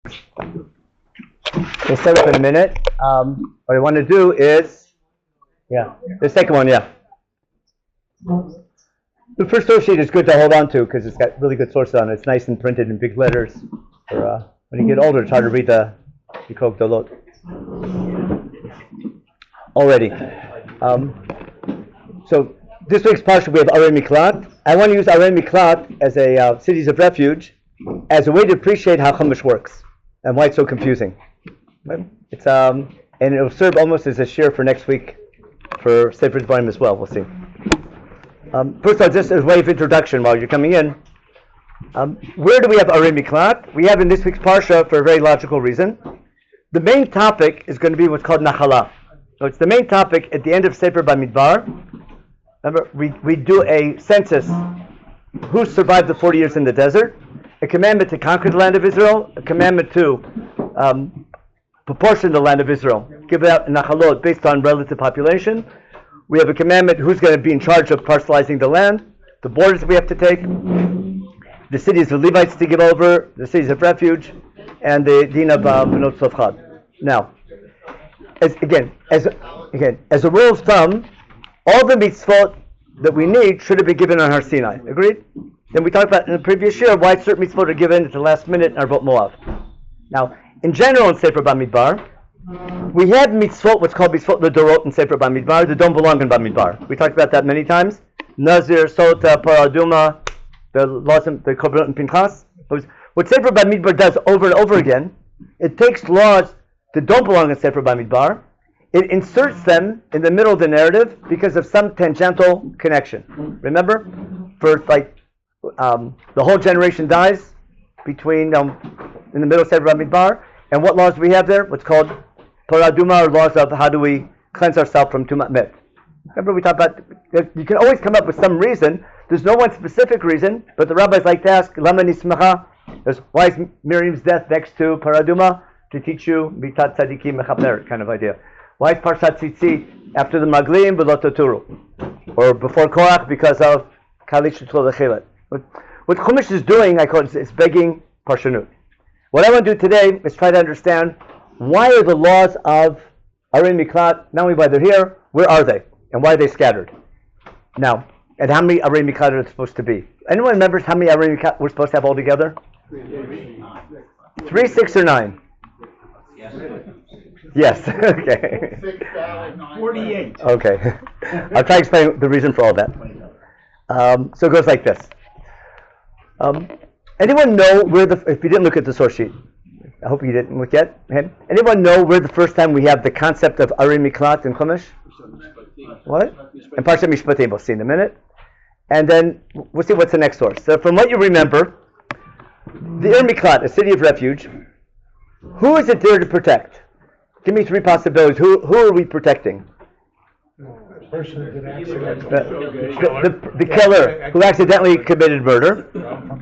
We'll set up in a minute. What I want to do is, the second one, The first source sheet is good to hold on to because it's got really good sources on it. It's nice and printed in big letters. For, when you get older, it's hard to read the Yikov Dolot. Already. So this week's parsha we have Arei Miklat. I want to use Arei Miklat as a cities of refuge as a way to appreciate how Chumash works and why it's so confusing. It's and it'll serve almost as a shiur for next week for Sefer Devarim as well. We'll see. First of all, just as a way of introduction while you're coming in, where do we have Arei Miklat? We have in this week's parsha for a very logical reason. The main topic is going to be what's called Nachala. So it's the main topic at the end of Sefer Bamidbar. Remember, we do a census who survived the 40 years in the desert, a commandment to conquer the land of Israel, a commandment to proportion the land of Israel, give out nachalot based on relative population. We have a commandment who's going to be in charge of parcelizing the land, the borders we have to take, the cities of Levites to give over, the cities of refuge, and the din of Benot Tzlachad. Now, as a rule of thumb, all the mitzvot that we need should have been given on Har Sinai. Agreed? Then we talked about in the previous year why certain mitzvot are given at the last minute in Arvot Moav. Now, in general in Sefer Bamidbar, we have mitzvot, what's called mitzvot l'dorot in Sefer Bamidbar, that don't belong in Bamidbar. We talked about that many times. Nazir, Sota, Paraduma, the laws of the Korbanot and Pinchas. What Sefer Bamidbar does over and over again, it takes laws that don't belong in Sefer Bamidbar, it inserts them in the middle of the narrative because of some tangential connection. Remember? For the whole generation dies between in the middle of Sefer Bamidbar, and what laws do we have there? What's called Paraduma, or laws of how do we cleanse ourselves from Tumat Met. Remember we talked about, you can always come up with some reason. There's no one specific reason, but the rabbis like to ask, Lama Nismacha, why is Miriam's death next to Paraduma? To teach you Mitat Tzadikim Mechaper kind of idea. Why is Parshat Tzitzit after the Maglim V'lo Toturu? Or before Korach because of Kalish Shutol Lechelet. What Chumash is doing, I call it, is begging Parshanut. What I want to do today is try to understand why are the laws of Arei Miklat, not only why they're here, where are they? And why are they scattered? Now, and how many Arei Miklat are there supposed to be? Anyone remembers how many Arei Miklat we're supposed to have altogether? 3, 6, or 9? Yes. Okay. 48. Okay. I'll try to explain the reason for all that. So it goes like this. Anyone know where if you didn't look at the source sheet, I hope you didn't look yet. Anyone know where the first time we have the concept of Arei Miklat in Chumash? What? And Parshat Mishpatim, we'll see in a minute. And then we'll see what's the next source. So from what you remember, the Arei Miklat, a city of refuge, who is it there to protect? Give me 3 possibilities. Who are we protecting? The killer who accidentally committed murder.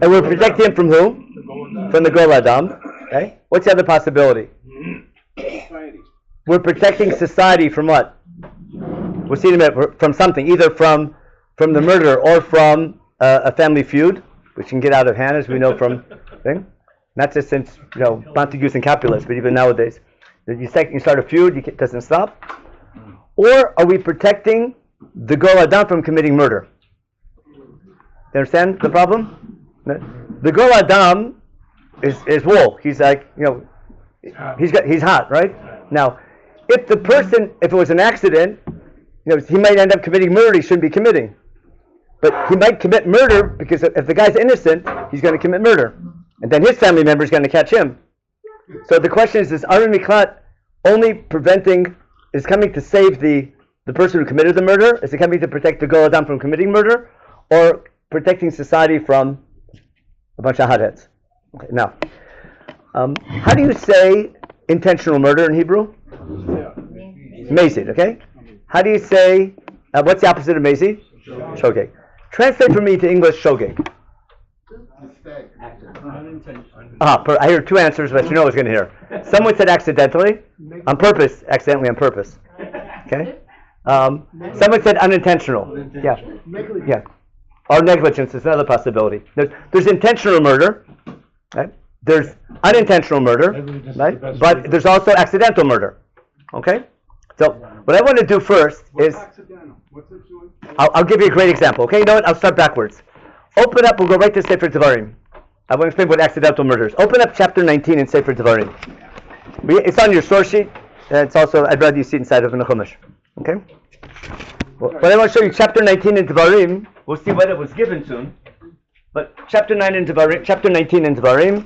And we're protecting him from who? From the Gol Adam. Okay. What's the other possibility? We're protecting society from what? We'll see in a minute. From something. Either from the murder or from a family feud, which can get out of hand, as we know from thing. Not just since, Montagues and Capulets, but even nowadays. You start a feud, it doesn't stop. Or are we protecting the Gol Adam from committing murder? You understand the problem? The Gol Adam is wool. He's like, he's hot, right? Now, if it was an accident, he might end up committing murder he shouldn't be committing. But he might commit murder because if the guy's innocent, he's going to commit murder. And then his family member is going to catch him. So the question is Arei Miklat only is coming to save the person who committed the murder? Is it coming to protect the Gol Adam from committing murder? Or protecting society from a bunch of hotheads? Okay, now, how do you say intentional murder in Hebrew? Mazid, okay? How do you say, what's the opposite of mazid? Shogeg. Translate for me to English shogeg. I hear 2 answers, but you know what I was going to hear. Someone said accidentally, on purpose, accidentally on purpose. Okay? Someone said unintentional. Yeah. Or negligence is another possibility. There's intentional murder, right? there's unintentional murder, right? But there's also accidental murder. Okay? So what I want to do first is I'll give you a great example. Okay, you know what? I'll start backwards. Open up. We'll go right to Sefer Devarim. I want to explain what accidental murder is. Open up chapter 19 in Sefer Devarim. It's on your source sheet. And it's also, I'd rather you see it inside of the Chumash. Okay? Well, but I want to show you chapter 19 in Devarim. We'll see whether it was given soon. But chapter 19 in Devarim,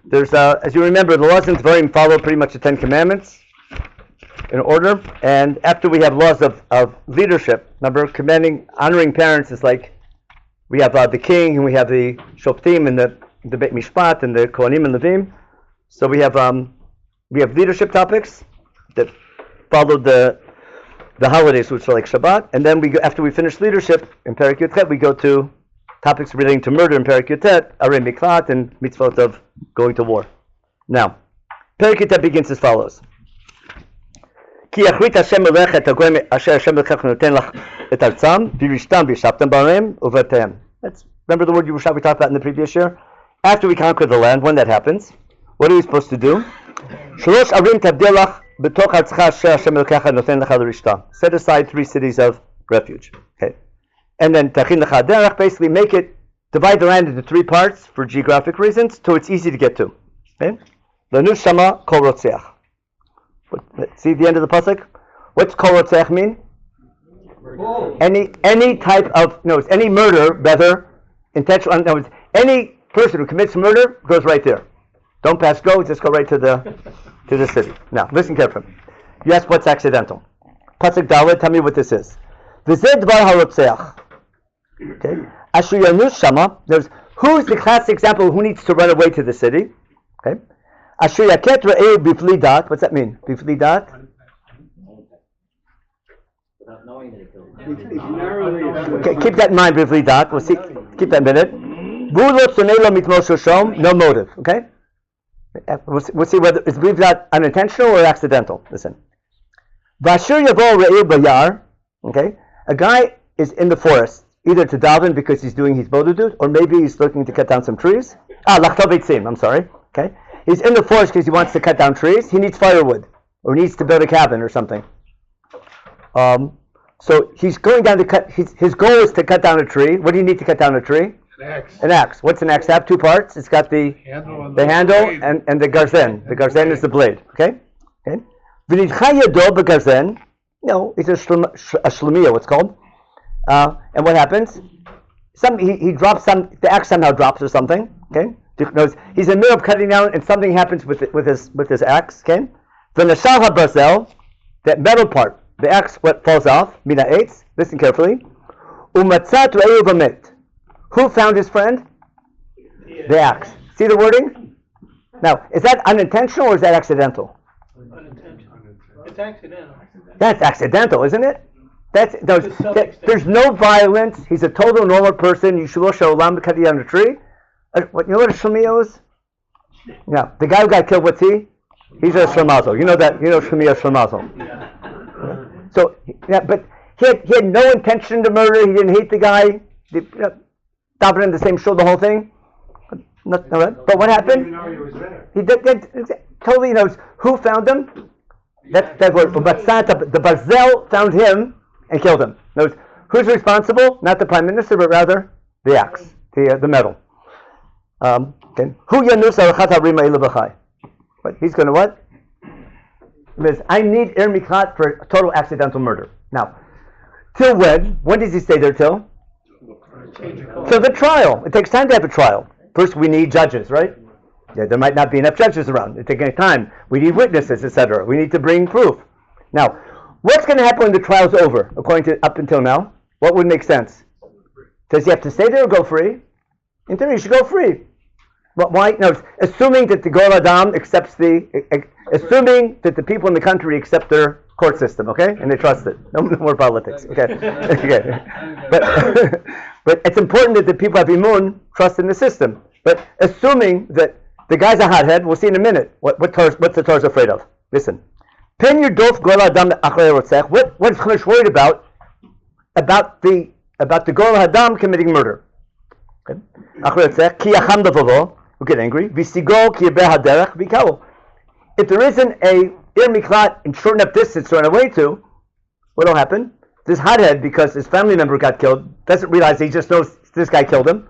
there's, as you remember, the laws in Devarim follow pretty much the Ten Commandments in order. And after we have laws of leadership, remember, honoring parents is like, we have the king, and we have the Shoftim, and the Beit Mishpat, and the Kohanim and Levim. So we have leadership topics that follow the holidays, which are like Shabbat, and then after we finish leadership in Perek Yutet, we go to topics relating to murder in Perek Yutet, Arei Miklat, and mitzvot of going to war. Now, Perek Yutet begins as follows. Ki yachrit Hashem elech et hagoyim asher Hashem elokech noten lach et artzam v'yishtam v'yishavtem b'areim uvetem. Remember the word Yerusha we talked about in the previous year? After we conquer the land, when that happens, what are we supposed to do? Shalosh arim tabdil lach b'toch artzcha asher Hashem elokech noten lecha l'rishta. Set aside 3 cities of refuge. Okay. And then tachin lecha derech, basically divide the land into 3 parts for geographic reasons, so it's easy to get to. Okay? Lanu shama kol rotzeach. See the end of the pasuk? What's kol rotzeach mean? Any type of any murder, whether intentional. No, any person who commits murder goes right there. Don't pass go. Just go right to the city. Now listen carefully. You ask what's accidental. Pasuk Dalet. Tell me what this is. V'zeh dvar harotzeach. Okay. Asher yanus shama. Who's the classic example of who needs to run away to the city? Okay. Asher yaket re'eu bifli dat. What's that mean? Bifli dat? Okay, keep that in mind, bifli dat. We'll see. Keep that in a minute. No motive. Okay. We'll see whether it's bifli dat unintentional or accidental. Listen. V'asher yavo re'eu bayar. Okay. A guy is in the forest, either to daven because he's doing his bodedut, or maybe he's looking to cut down some trees. Lachtav eitzim, I'm sorry. Okay. He's in the forest because he wants to cut down trees. He needs firewood, or needs to build a cabin or something. So he's going down to cut. His goal is to cut down a tree. What do you need to cut down a tree? An axe. An axe. What's an axe have? 2 parts. It's got the handle and the garzen. The garzen is the blade. Okay. Okay. V'nidcha yado b'garzen. No, it's a shlemiya. What's called? And what happens? He drops some. The axe somehow drops or something. Okay. He's in the middle of cutting down, and something happens with his axe. Okay. The nashal habrazel, that metal part, the axe, what falls off? Mina eitz. Listen carefully. Umatzat re'eu b'met. Who found his friend? The axe. See the wording? Now, is that unintentional or is that accidental? Unintentional. It's accidental. That's accidental, isn't it? There's no violence. He's a total normal person. Yishlosh olam cutting down a tree. You know what a shlemiya is? No. The guy who got killed, what's he? He's a shlemazel. You know that? You know shlemiya shlemazel. So, yeah, but he had no intention to murder. He didn't hate the guy. Davening in the same shul, the whole thing. But what happened? He totally knows who found him. That word. The Barzel found him and killed him. Knows who's responsible? Not the prime minister, but rather the axe, the metal. Who yanus arachat harima ilabachai? But he's going to what? Because I need Ir Miklat for a total accidental murder. Now, till when? When does he stay there till? Till the trial. It takes time to have a trial. First, we need judges, right? Yeah, there might not be enough judges around. It takes time. We need witnesses, etc. We need to bring proof. Now, what's going to happen when the trial's over? According to up until now, what would make sense? Does he have to stay there or go free? In theory, he should go free. But why? No, assuming that the Gol Adam accepts assuming that the people in the country accept their court system, okay, and they trust it. No more politics, okay. Okay. But it's important that the people have imun, trust in the system. But assuming that the guy's a hothead, we'll see in a minute what's the Torah's afraid of. Listen, Pen your dof Gol Adam achrei rotzech. What is Chumash worried about? About the Gol Adam committing murder. Achrei rotzech ki yacham davavo. will get angry. V'sigo ki yebeh haderech v'ikawo. If there isn't a ir miklat in short enough distance to run away to, what will happen? This hothead, because his family member got killed, doesn't realize, he just knows this guy killed him,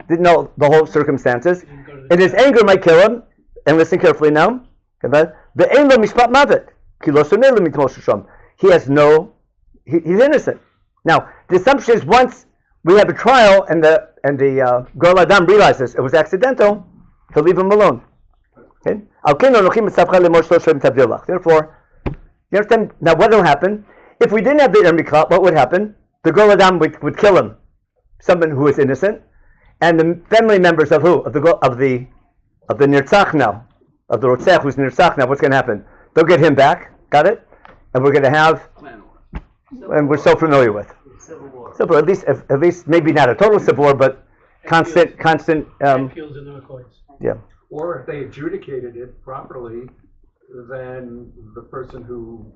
didn't know the whole circumstances, and his anger might kill him. And listen carefully now. Ve'ein lo mishpat mavet ki lo soneh lo mitmos sham. He has no, he's innocent. Now, the assumption is once we have a trial and the Gol Adam realizes it was accidental, to leave him alone. Okay? Therefore, you understand? Now, what will happen? If we didn't have the Ir Miklat, what would happen? The Gol Adam would kill him, someone who is innocent, and the family members of who? Of the Nirtzach now, of the Rotzach who's Nirtzach now. What's going to happen? They'll get him back. Got it? And we're going to have, and we're so familiar with. Civil war, at least maybe not a total civil war, but constant. Fields in the McCoys. Yeah. Or if they adjudicated it properly, then the person who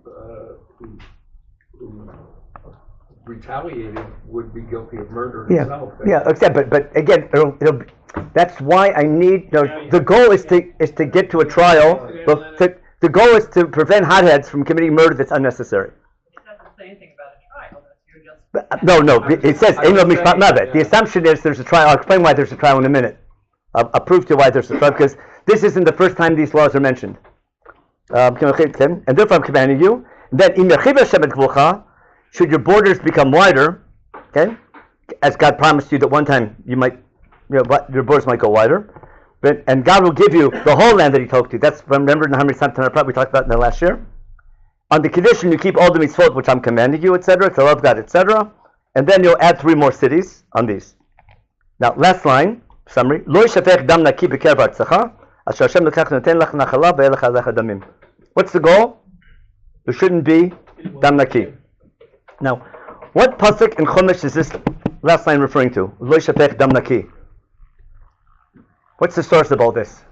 retaliated would be guilty of murder himself. Yeah. Except, but again, it'll that's why I need. The goal is to get to a trial. The goal is to prevent hotheads from committing murder that's unnecessary. It doesn't say anything about a trial. You're just No. It says Ein lo mishpat mavet. The assumption is there's a trial. I'll explain why there's a trial in a minute. I'll prove to you why there's a trial, because this isn't the first time these laws are mentioned. And therefore I'm commanding you that should your borders become wider, okay, as God promised you that one time your borders might go wider, and God will give you the whole land that He told you. That's, remember in the Hamri Samtan we talked about in the last year. On the condition you keep all the mitzvot which I'm commanding you, etc., to love God, etc., and then you'll add 3 more cities on these. Now, last line, summary. Lo yishafech dam naki b'kerev artzacha, asher Hashem lekach noten lach nachala ve'elech alecha damim. What's the goal? There shouldn't be dam naki. Now, what pasuk in Chumash is this last line referring to? Lo yishafech dam naki. What's the source of all this?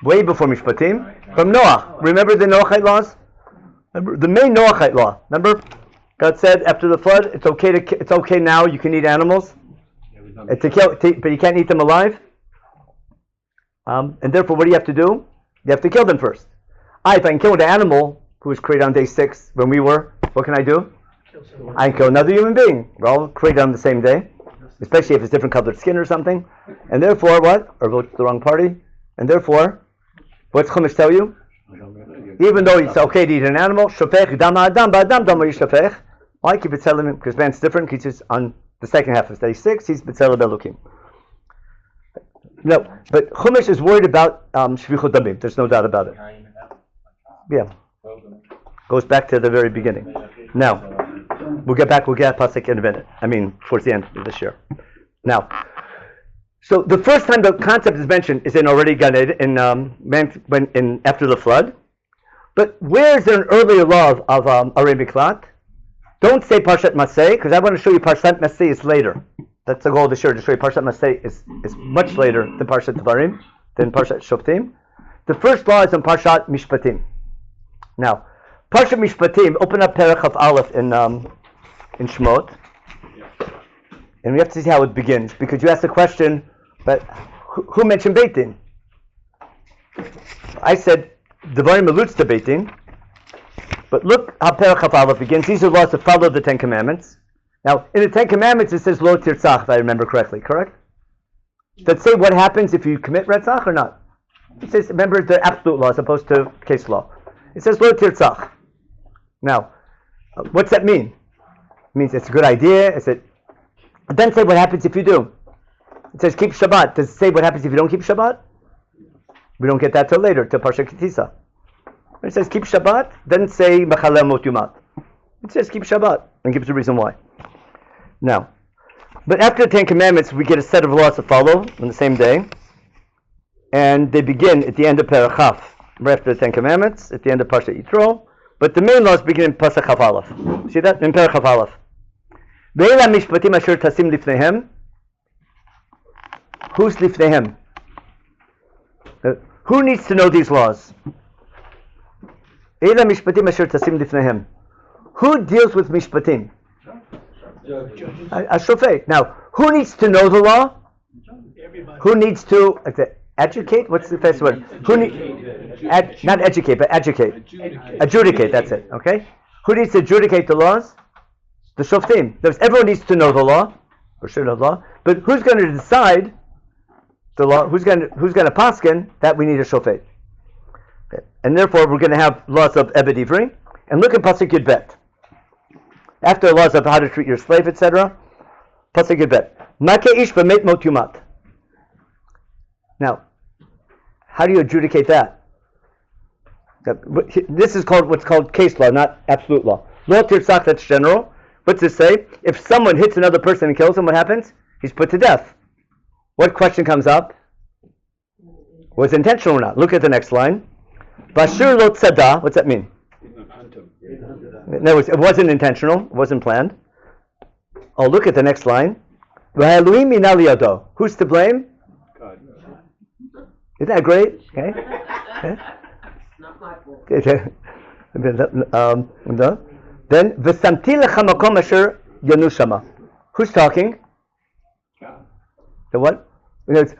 Way before Mishpatim, from Noah. Remember the Noahite laws? Remember the main Noahite law. Remember, God said after the flood, it's okay now. You can eat animals, but you can't eat them alive. And therefore, what do you have to do? You have to kill them first. If I can kill an animal who was created on day 6 when we were, what can I do? I can kill another human being. We're all created on the same day, especially if it's different colored skin or something. And therefore, what? Or vote to the wrong party. And therefore, what's Chumash tell you? Even though it's okay to eat an animal, shofech dam adam ba'adam dam yishofech. Why keep it telling? Because man's different. He's just on the second half of day 6. He's b'tzelem elokim. No, but Chumash is worried about shvichut damim. There's no doubt about it. Yeah, goes back to the very beginning. Now, we'll get pasuk in a minute. I mean, towards the end of this year. Now. So the first time the concept is mentioned is in already Gan Eden, in after the flood. But where is there an earlier law of Arei Miklat? Don't say Parshat Masei, because I want to show you Parshat Masei is later. That's the goal of the Shiur, to show you Parshat Masei is much later than Parshat Devarim, than Parshat Shoftim. The first law is in Parshat Mishpatim. Now, Parshat Mishpatim, open up Perek of Aleph in Shmot, and we have to see how it begins, because you asked the question, but who mentioned Beit Din? I said Devarim alludes to Beit Din, but look how Perek Chaf Aleph begins. These are laws that follow the 10 Commandments. Now, in the 10 Commandments, it says Lo Tirtzach, if I remember correctly. Correct? Does it say what happens if you commit Retzach or not? It says, remember, the absolute law as opposed to case law. It says Lo Tirtzach. Now, what's that mean? It means it's a good idea. It doesn't say what happens if you do. It says keep Shabbat. Does it say what happens if you don't keep Shabbat? We don't get that till later, till Parshat Kitisa. It says keep Shabbat, doesn't say Mechalel Mot Yumat. It says keep Shabbat, and gives a reason why. Now, but after the 10 Commandments, we get a set of laws to follow on the same day, and they begin at the end of Perek Chaf, right after the 10 Commandments, at the end of Parshat Yitro. But the main laws begin in Pasuk Chaf Aleph. See that in Perek Chaf Aleph. Ve'ela mishpatim asher tasim lifnehem. Who's lifnehem? Who needs to know these laws? Ve'ela mishpatim asher tasim lifnehem. Who deals with mishpatim? A shofet. Now, who needs to know the law? Who needs to educate? What's the best word? Not educate, but educate. Adjudicate. That's it. Okay. Who needs to adjudicate the laws? The shoftim. Everyone needs to know the law, or should know the law. But who's going to decide the law? Who's going to paskin? That we need a shofet. Okay. And therefore, we're going to have laws of Ebed Ivri. And look at pasuk Yud Bet. After the laws of how to treat your slave, etc. Pasuk Yud Bet. Make ish b'met mot yumat. Now, how do you adjudicate that? This is called what's called case law, not absolute law. Lo tirzach, that's general. What's it say? If someone hits another person and kills him, what happens? He's put to death. What question comes up? Was it intentional or not? Look at the next line. Bashir lo tzada. What's that mean? In other words, it wasn't intentional. It wasn't planned. Oh, look at the next line. V'ha'eluim min al yado. Who's to blame? God. Isn't that great? Okay. Not my fault. Then v'samti lecha makom asher yanu shama. Who's talking? The what?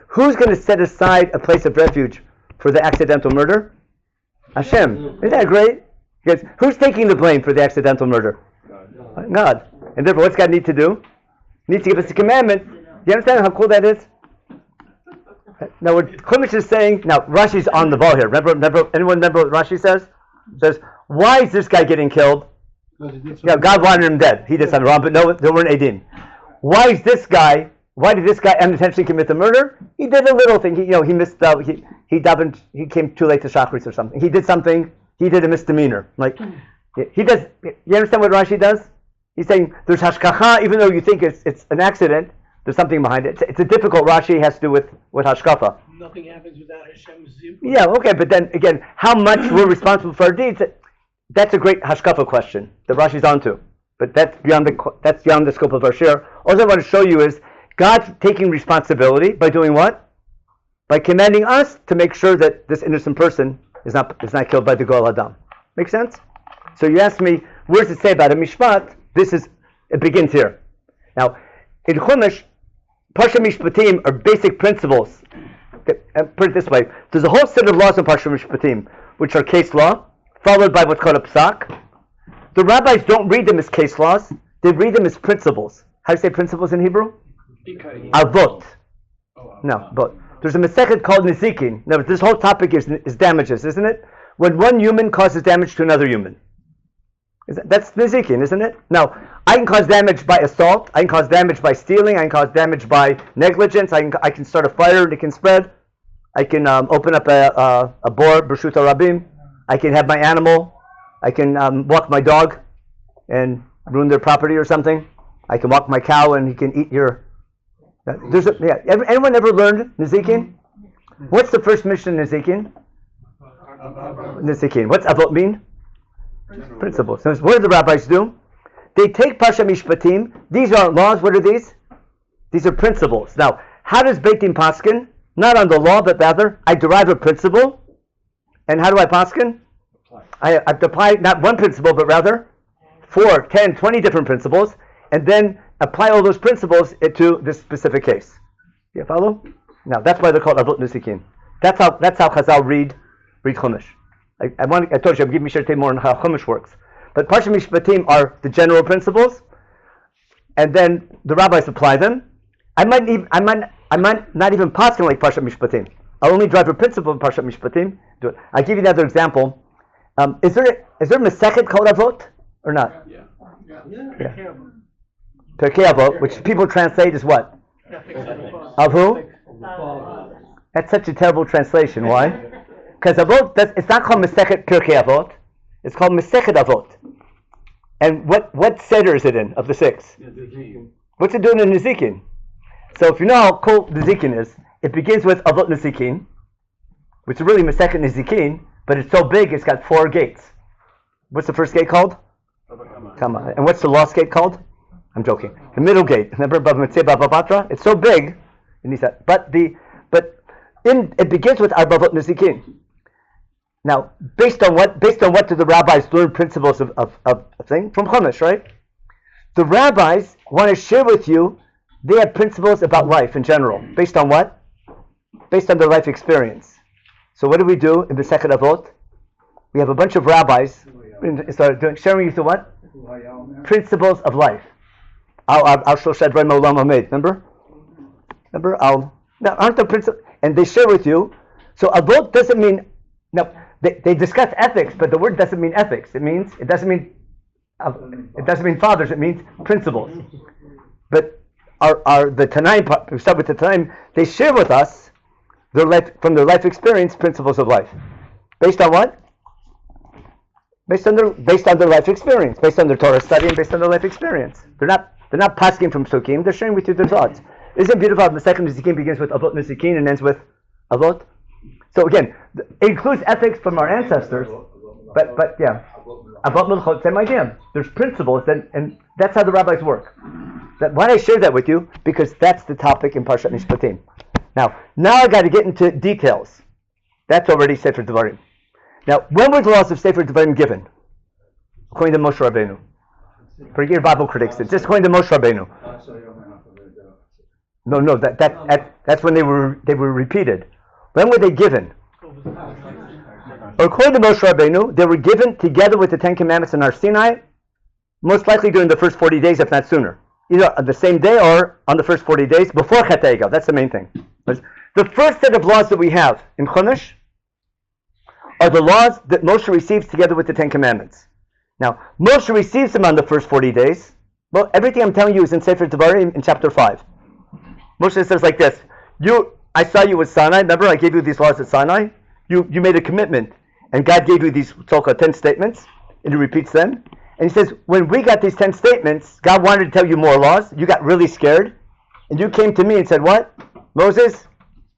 Who's going to set aside a place of refuge for the accidental murder? Hashem. Isn't that great? Because who's taking the blame for the accidental murder? God. And therefore, what's God need to do? He needs to give us a commandment. Do you understand how cool that is? Now, what Chumash is saying, now Rashi's on the ball here. Remember, anyone remember what Rashi says? It says, why is this guy getting killed? Yeah, God wanted him dead. He did something wrong, but no, there weren't Edim. Why did this guy unintentionally commit the murder? He did a little thing. He missed. He came too late to Shachris or something. He did something. He did a misdemeanor. Like he does. You understand what Rashi does? He's saying there's hashkacha, even though you think it's an accident. There's something behind it. It's a difficult Rashi. Has to do with hashkafa. Nothing happens without Hashem's input. Yeah. Okay. But then again, how much we're responsible for our deeds? That's a great hashkafa question that Rashi's onto. But that's beyond the scope of our share. All I want to show you is God's taking responsibility by doing what? By commanding us to make sure that this innocent person is not killed by the Goel Adam. Make sense? So you ask me, where does it say about a mishpat? It begins here. Now, in Chumash, Parsha Mishpatim are basic principles. Okay, put it this way: there's a whole set of laws in Parsha Mishpatim, which are case law, followed by what's called a psak. The rabbis don't read them as case laws; they read them as principles. How do you say principles in Hebrew? Avot. No, but there's a Masechet called Nizikin. Now, this whole topic is damages, isn't it? When one human causes damage to another human. That's Nizikin, isn't it? Now, I can cause damage by assault, I can cause damage by stealing, I can cause damage by negligence, I can start a fire and it can spread, I can open up a bor, B'rshut Rabim, I can have my animal, I can walk my dog and ruin their property or something, I can walk my cow and he can eat your... Anyone ever learned Nizikin? What's the first mission in Nizikin? Nizikin. What's Avot mean? Principles. So what do the rabbis do? They take Parsha Mishpatim. These aren't laws. What are these? These are principles. Now, how does Beit Din paskin? Not on the law, but rather, I derive a principle. And how do I paskin? I apply not one principle, but rather 4, 10, 20 different principles, and then apply all those principles to this specific case. You follow? Now, that's why they're called Avot Nizikin. That's how Chazal read Chumash. I told you, I'm giving you more on how Chumash works. But Parsha Mishpatim are the general principles, and then the rabbis apply them. I might not even paskin like Parsha Mishpatim. I'll only drive a principle in Parsha Mishpatim. Do it. I'll give you another example. Is there Masechet called Avot or not? Yeah. Perkei Avot, which people translate as what? Of who? That's such a terrible translation. Why? Because Avot, it's not called Masechet Perkei Avot. It's called Masechet Avot. And what seder is it in of the 6? What's it doing in Nizikin? So if you know how cool Nizikin is, it begins with Avot Nizikin, which is really Masechet Nizikin, but it's so big it's got 4 gates. What's the first gate called? Kama. And what's the last gate called? I'm joking. The middle gate. Remember Bamidbar? It's so big. But it begins with Arbavot Nizikin. Now, based on what do the rabbis learn principles of thing? From Chumash, right? The rabbis want to share with you, they have principles about life in general. Based on what? based on their life experience. So what do we do in the second Avot? We have a bunch of rabbis sharing with you what? Principles of life. Remember? Now, aren't the principles? And they share with you. So Avot doesn't mean, no, they discuss ethics, but the word doesn't mean ethics. It doesn't mean fathers, it means principles. But the Tanaim, we start with the Tanaim, they share with us their life, from their life experience, principles of life. Based on what? Based on their life experience, based on their Torah study, and based on their life experience. They're not passing from Psukim, they're sharing with you their thoughts. Isn't it beautiful how the second Nezikin begins with Avot Nezikin and ends with Avot? So again, it includes ethics from our ancestors, but yeah. Avot Melchot, same idea. There's principles, and that's how the rabbis work. Why did I share that with you? Because that's the topic in Parshat Mishpatim. Now I got to get into details. That's already Sefer Devarim. Now, when were the laws of Sefer Devarim given? According to Moshe Rabbeinu. Forget your Bible critics. It's just according to Moshe Rabbeinu. No, that's when they were repeated. When were they given? According to Moshe Rabbeinu, they were given together with the Ten Commandments in Har Sinai, most likely during the first 40 days, if not sooner. Either on the same day or on the first 40 days before Chet HaEgel. That's the main thing. The first set of laws that we have in Chumash are the laws that Moshe receives together with the Ten Commandments. Now, Moshe receives them on the first 40 days. Well, everything I'm telling you is in Sefer Devarim in chapter 5. Moshe says like this, I saw you with Sinai, remember I gave you these laws at Sinai? You made a commitment, and God gave you these so-called 10 statements, and he repeats them. And he says, when we got these 10 statements, God wanted to tell you more laws, you got really scared, and you came to me and said, what? Moses,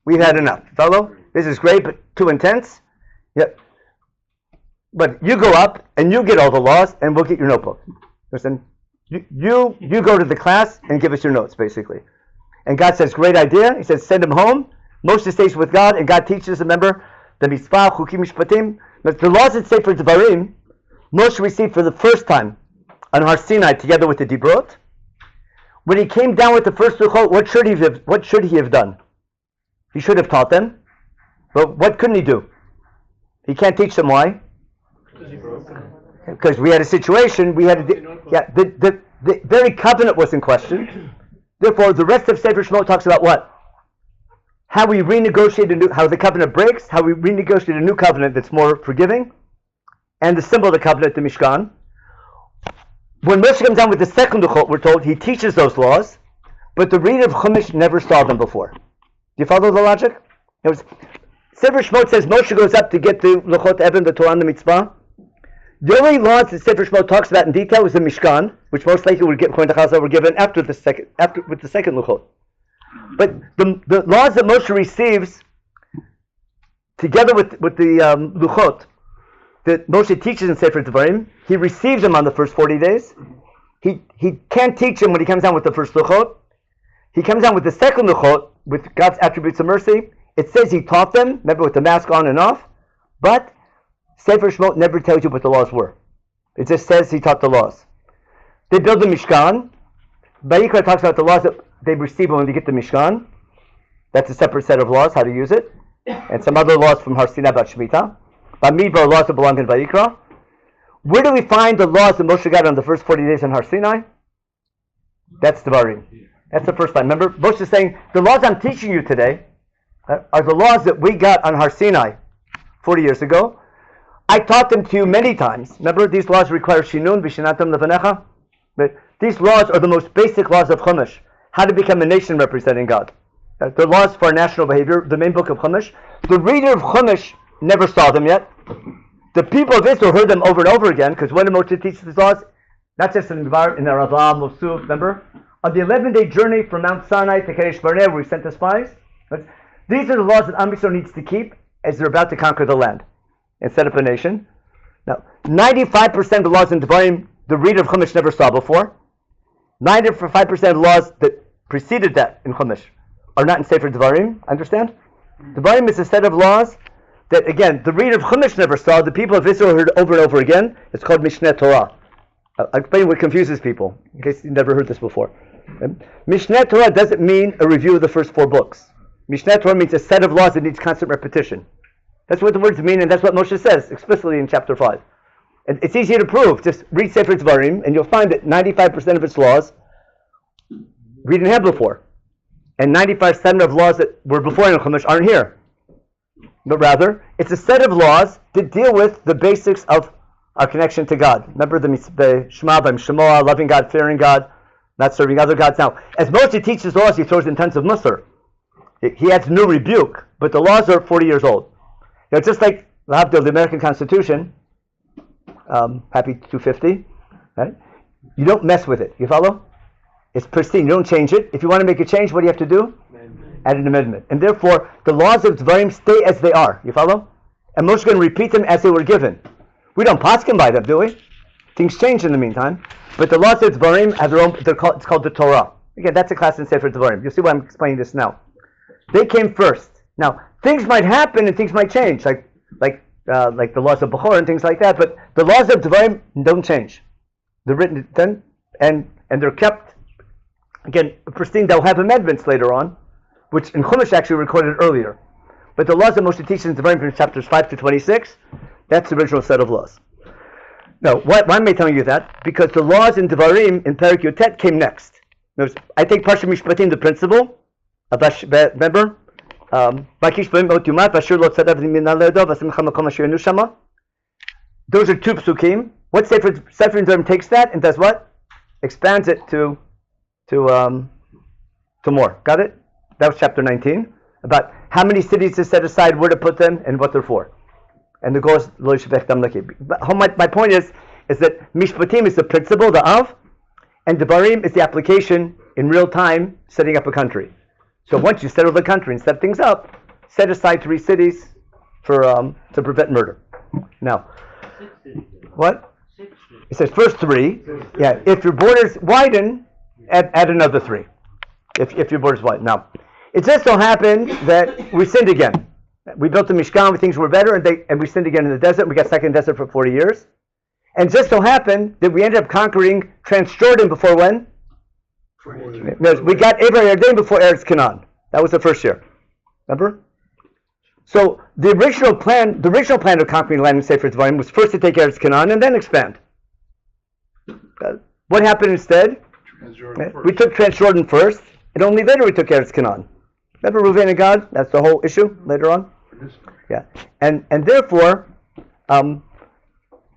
we've had enough. Fellow, this is great, but too intense. Yep. But you go up and you get all the laws, and we'll get your notebook. Listen, you go to the class and give us your notes, basically. And God says, great idea. He says, send him home. Moshe stays with God, and God teaches, remember, the mitzvah, chukim mishpatim. But the laws that say for Devarim, Moshe received for the first time on Har Sinai together with the Dibrot. When he came down with the first Luchot, what should he have done? He should have taught them. But what couldn't he do? He can't teach them. Why? Because we had a situation, the very covenant was in question. Therefore, the rest of Sefer Shmot talks about what? How we renegotiate how the covenant breaks, how we renegotiate a new covenant that's more forgiving, and the symbol of the covenant, the Mishkan. When Moshe comes down with the second Luchot, we're told he teaches those laws, but the reader of Chumash never saw them before. Do you follow the logic? Sefer Shmot says Moshe goes up to get the Luchot Eben, the Torah and the Mitzvah. The only laws that Sefer Shmot talks about in detail was the Mishkan, which most likely would get according to Chazal were given with the second Luchot. But the laws that Moshe receives together with the Luchot that Moshe teaches in Sefer Devarim, he receives them on the first 40 days. He can't teach them when he comes down with the first Luchot. He comes down with the second Luchot with God's attributes of mercy. It says he taught them, remember, with the mask on and off, but Sefer Shmot never tells you what the laws were. It just says he taught the laws. They build the Mishkan. Vayikra talks about the laws that they receive when they get the Mishkan. That's a separate set of laws, how to use it. And some other laws from Har Sinai about Shemitah. Bamidbar, laws that belong in Vayikra. Where do we find the laws that Moshe got on the first 40 days in Har Sinai? That's Devarim. That's the first time. Remember, Moshe is saying, the laws I'm teaching you today are the laws that we got on Har Sinai 40 years ago. I taught them to you many times. Remember, these laws require Shinun, V'shinatam Levanecha. But these laws are the most basic laws of Chumash. How to become a nation representing God. The laws for national behavior, the main book of Chumash. The reader of Chumash never saw them yet. The people of Israel heard them over and over again, because when did Moshe teach these laws? Not just in Bamidbar, in the Rabbi, Mosuf, remember? On the 11-day journey from Mount Sinai to Kadesh Barnea, where we sent the spies. These are the laws that Am Yisrael needs to keep as they're about to conquer the land and set up a nation. Now, 95% of the laws in Devarim, the reader of Chumash never saw before. 95% of the laws that preceded that in Chumash are not in Sefer Devarim, understand? Devarim is a set of laws that, again, the reader of Chumash never saw, the people of Israel heard over and over again. It's called Mishneh Torah. I'll explain what confuses people, in case you never heard this before. Mishneh Torah doesn't mean a review of the first 4 books. Mishnah Torah means a set of laws that needs constant repetition. That's what the words mean, and that's what Moshe says explicitly in chapter 5. And it's easy to prove. Just read Sefer Devarim, and you'll find that 95% of its laws we didn't have before. And 95% of laws that were before in Chumash aren't here. But rather, it's a set of laws that deal with the basics of our connection to God. Remember the Shema, Shemoah, loving God, fearing God, not serving other gods. Now, as Moshe teaches laws, he throws in tons of musar. He adds new rebuke, but the laws are 40 years old. You know, just like the American Constitution, happy 250, right? You don't mess with it. You follow? It's pristine. You don't change it. If you want to make a change, what do you have to do? Add an amendment. And therefore, the laws of Devarim stay as they are. You follow? And Moshe is going to repeat them as they were given. We don't paskin by them, do we? Things change in the meantime. But the laws of Devarim have their own. It's called the Torah. Again, that's a class in Sefer Devarim. You'll see why I'm explaining this now. They came first. Now, things might happen and things might change, like the laws of Bechor and things like that. But the laws of Devarim don't change. They're written then, and they're kept. Again, pristine. They'll have amendments later on, which in Chumash actually recorded earlier. But the laws that Moshe teaches in Devarim from chapters 5 to 26, that's the original set of laws. Now, why am I telling you that? Because the laws in Devarim in Perek Yotet came next. I take Parsha Mishpatim, the principle. Remember? Those are two psukim. What Sefer Devarim takes that and does what? Expands it to more. Got it? That was chapter 19. About how many cities to set aside, where to put them, and what they're for. And the goal is lo yishvech dam naki. My point is that Mishpatim is the principle, the of, and Devarim is the application in real time, setting up a country. So once you settle the country and set things up, set aside 3 cities for to prevent murder. Now, what? It says first 3. Yeah. If your borders widen, add another 3. If your borders widen. Now, it just so happened that we sinned again. We built the Mishkan, things were better, and we sinned again in the desert. We got stuck in the desert for 40 years. And just so happened that we ended up conquering Transjordan before when? No, we got Abraham Yarden before Eretz Canaan. That was the first year. Remember? So the original plan of conquering land in Sefer Devarim was first to take Eretz Canaan and then expand. What happened instead? We took Transjordan first, and only later we took Eretz Canaan. Remember Reuven and Gad? That's the whole issue later on. Yeah, and therefore,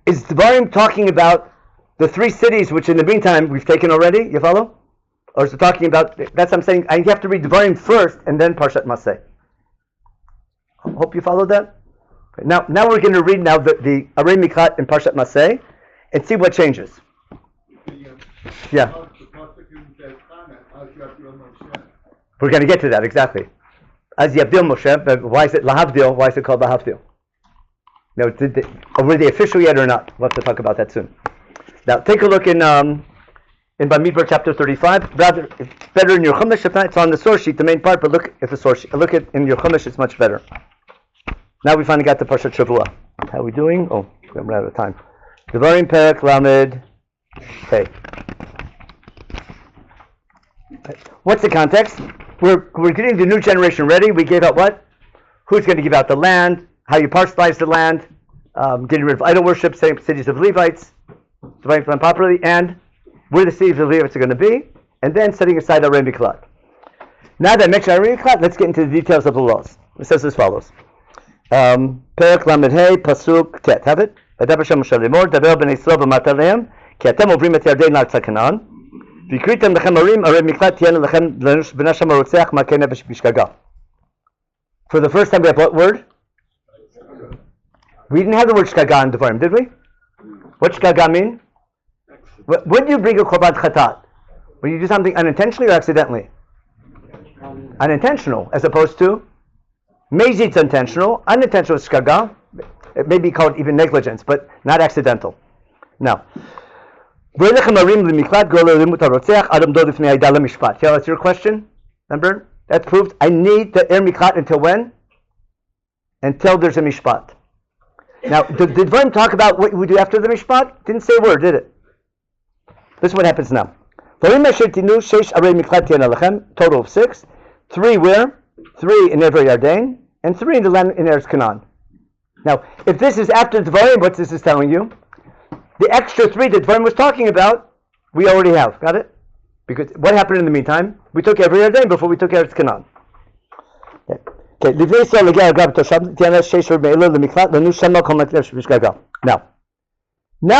is Devarim talking about the 3 cities which in the meantime we've taken already? You follow? Or is it talking about? That's what I'm saying. I have to read Devarim first and then Parshat Maseh. Hope you followed that. Okay, now we're going to read now the Arei Miklat in Parshat Maseh and see what changes. Yeah. We're going to get to that, exactly. As Yavdil Moshe, but why is it Lahavdil? Why is it called Lahavdil? No, were they official yet or not? We'll have to talk about that soon. Now, take a look in Bamidbar chapter 35. Rather, it's better in your Chumash. If not, it's on the source sheet, the main part, but look at the source sheet. Look at in your Chumash, it's much better. Now we finally got to Parshat Shavua. How are we doing? Oh, we're out of time. Devarim Perek Lamed. Okay. What's the context? We're getting the new generation ready. We gave out what? Who's going to give out the land? How you parcelize the land? Getting rid of idol worship, setting up cities of Levites, dividing them properly, and where the cities of Levites are going to be, and then setting aside Arei Miklat. Now that I mentioned Arei Miklat, let's get into the details of the laws. It says as follows. Perek Lamed Hey Pasuk Tet. Have it? V'daber Hashem Moshe Lemor Daber b'nei Yisrael v'amar lehem ki atem ovrim et Yarden la'artz Canaan v'kritem lechem arim Arei Miklat tihen lechem b'nasham harotzeach makeh nefesh b'shgaga. For the first time we have what word? We didn't have the word shgaga in Devarim, did we? What shgaga mean? When do you bring a korban chatat? When you do something unintentionally or accidentally? Unintentional, as opposed to maybe it's intentional. Unintentional is shgaga. It may be called even negligence, but not accidental. Now, yeah, that's your question. Remember? That's proved. I need the er miklat until when? Until there's a mishpat. Now, did Devarim talk about what we do after the mishpat? Didn't say a word, did it? This is what happens now. Total of 6. 3 where? 3 in Ever Yarden, and 3 in the land in Eretz Canaan. Now, if this is after Devarim, what this is telling you, the extra 3 that Devarim was talking about, we already have. Got it? Because what happened in the meantime? We took Ever Yarden before we took Eretz Canaan. Okay. Now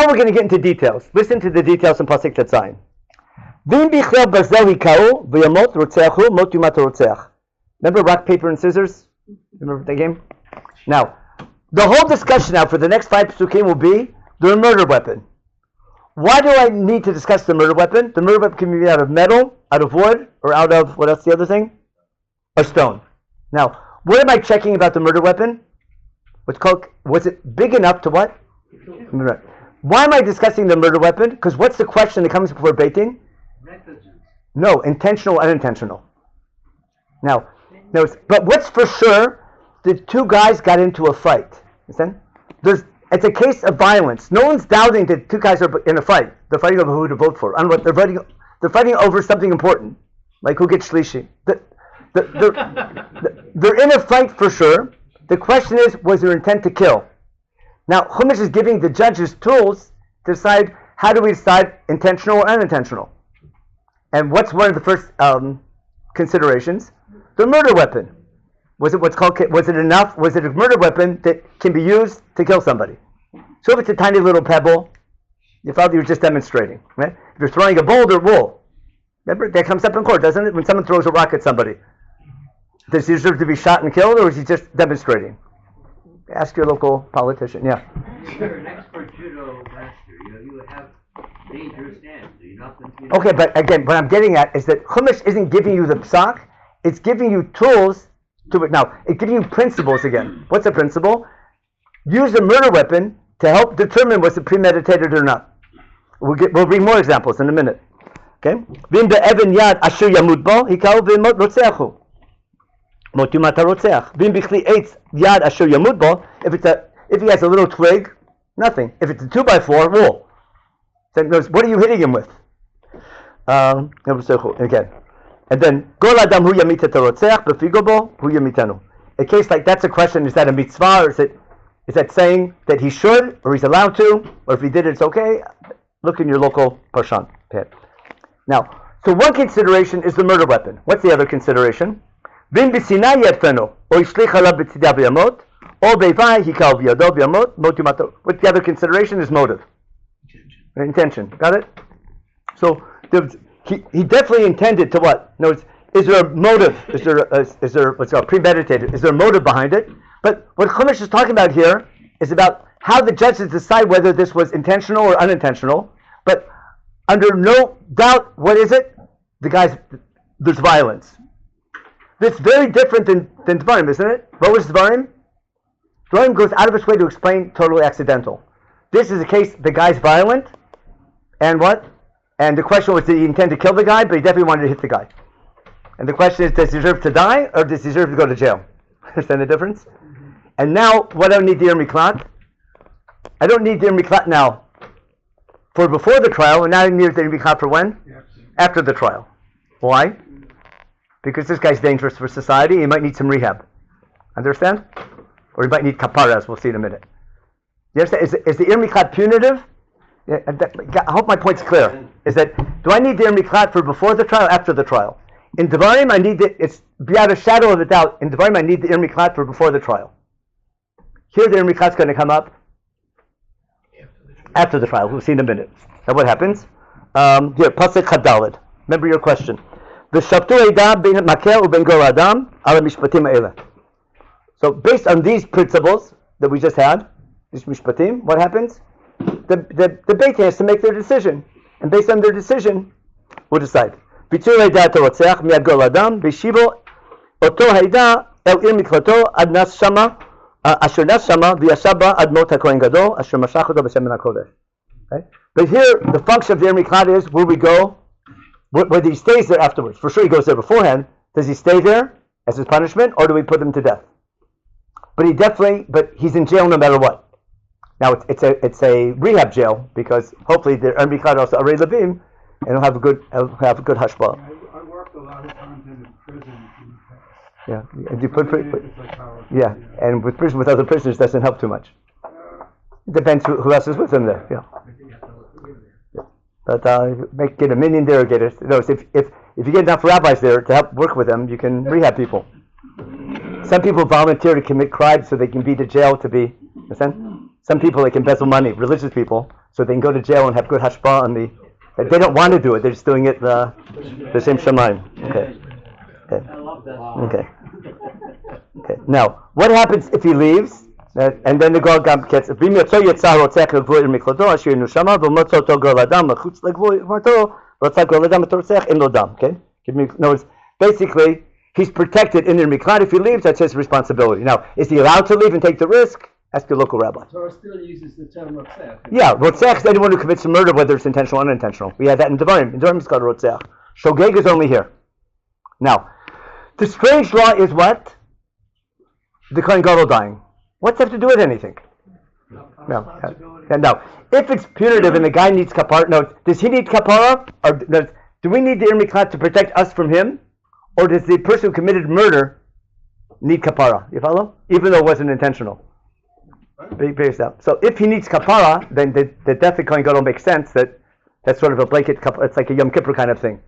we're going to get into details. Listen to the details in Pasuk Tetzayin. Remember rock, paper, and scissors? Remember that game? Now, the whole discussion now for the next 5 psukim will be the murder weapon. Why do I need to discuss the murder weapon? The murder weapon can be made out of metal, out of wood, or out of, what else the other thing? A stone. Now, what am I checking about the murder weapon? Was it big enough to what? Why am I discussing the murder weapon? Because what's the question that comes before baiting? No, intentional, unintentional. Now, but what's for sure? The 2 guys got into a fight. Understand? It's a case of violence. No one's doubting that 2 guys are in a fight. They're fighting over who to vote for. They're fighting over something important, like who gets shlishi. They're in a fight for sure. The question is, was there intent to kill? Now, Chumash is giving the judges tools to decide how do we decide intentional or unintentional. And what's one of the first considerations? The murder weapon. Was it enough? Was it a murder weapon that can be used to kill somebody? So if it's a tiny little pebble, you thought you were just demonstrating, right? If you're throwing a boulder, wool. Remember, that comes up in court, doesn't it? When someone throws a rock at somebody, does he deserve to be shot and killed, or is he just demonstrating? Ask your local politician. Yeah. You're an expert judo master. You have dangerous hands. So you're not going to. Okay, but again, what I'm getting at is that Chumash isn't giving you the psak; it's giving you tools to it. Now, it's giving you principles again. What's a principle? Use a murder weapon to help determine was it premeditated or not. We'll bring more examples in a minute. Okay. Vim be'even yad asher yamut bo hikau v'mot rotzeachu. Motu mata rotzeach. Vim bichli eitz yad asher yamut bo. If he has a little twig, nothing. If it's a 2x4, wool. So what are you hitting him with? Again. And then, Gol Adam hu yamit et harotzeach befigo bo hu yamitanu. A case like that's a question: is that a mitzvah, or is that saying that he should, or he's allowed to, or if he did it, it's okay? Look in your local parshan. Now, so one consideration is the murder weapon. What's the other consideration? Vim b'sinai yedfeno or yishlich alav b'tzidav v'yamot or beivai hikal v'yado v'yamot motu mato. What's the other consideration is motive. Intention. Got it? So he definitely intended to what? No, is there a motive? Is there what's called premeditated? Is there a motive behind it? But what Chumash is talking about here is about how the judges decide whether this was intentional or unintentional. But under no doubt, what is it? There's violence. That's very different than Devarim, isn't it? What was Devarim? Devarim goes out of its way to explain totally accidental. This is a case, the guy's violent, and what? And the question was, did he intend to kill the guy? But he definitely wanted to hit the guy. And the question is, does he deserve to die, or does he deserve to go to jail? Understand the difference? And now, what do I need the Miklat? I don't need the Miklat now for before the trial, and now I need the Miklat for when? Yes. After the trial. Why? Because this guy's dangerous for society. He might need some rehab. Understand? Or he might need kapara, as we'll see in a minute. You understand? Is the Miklat punitive? Yeah, I hope my point's clear. Is that, do I need the Miklat for before the trial, after the trial? In Devarim, I need it's beyond a shadow of a doubt. In Devarim, I need the Miklat for before the trial. Here, the Miklat's going to come up after the trial. We'll see in a minute. Now, what happens? Here, Pasuk Chadalid. Remember your question. V'shavtu eida ben makel uben gor adam ala mishpatim eila. So, based on these principles that we just had, these mishpatim, what happens? The Beit has to make their decision, and based on their decision, we'll decide. V'tzur eida torotzeach miad gor adam v'shivo oto eida el ir miklato ad nas shama asher nas shama v'yashaba ad mot hakohen gadol asher mashach oto b'shem hakodesh. Okay, but here the function of the Miklat is where we go. Whether he stays there afterwards. For sure he goes there beforehand. Does he stay there as his punishment, or do we put him to death? But he's in jail no matter what. Now it's a rehab jail, because hopefully the Miklat also Arei Levim, and he'll have a good hashbah. I worked a lot of times in a prison. Yeah, and you yeah, and with prison with other prisoners doesn't help too much. It depends who else is with them there. Yeah, but get a minion there, or get it. If you get enough rabbis there to help work with them, you can rehab people. Some people volunteer to commit crimes so they can be to jail to be. Understand? Some people like embezzle money, religious people, so they can go to jail and have good hashpah on the. They don't want to do it; they're just doing it the same shamayim. Okay. I love that. Okay. Okay. Now, what happens if he leaves? And then the girl gets. Okay. Notice, basically, he's protected in the miklat. If he leaves, that's his responsibility. Now, is he allowed to leave and take the risk? Ask your local rabbi. Torah still uses the term rotzech. Yeah, rotzech is anyone who commits a murder, whether it's intentional or unintentional. We had that in Devarim. In Devarim, it's called rotzech. Shogeg is only here. Now, the strange law is what? The Kohen Gadol dying. What's that have to do with anything? No. Now, if it's punitive and the guy needs kapara, no, does he need kapara? Or do we need the Miklat to protect us from him? Or does the person who committed murder need kapara? You follow? Even though it wasn't intentional. So if he needs kapara, then the death of Kohen Gadol makes sense. That's sort of a blanket kapara. It's like a Yom Kippur kind of thing.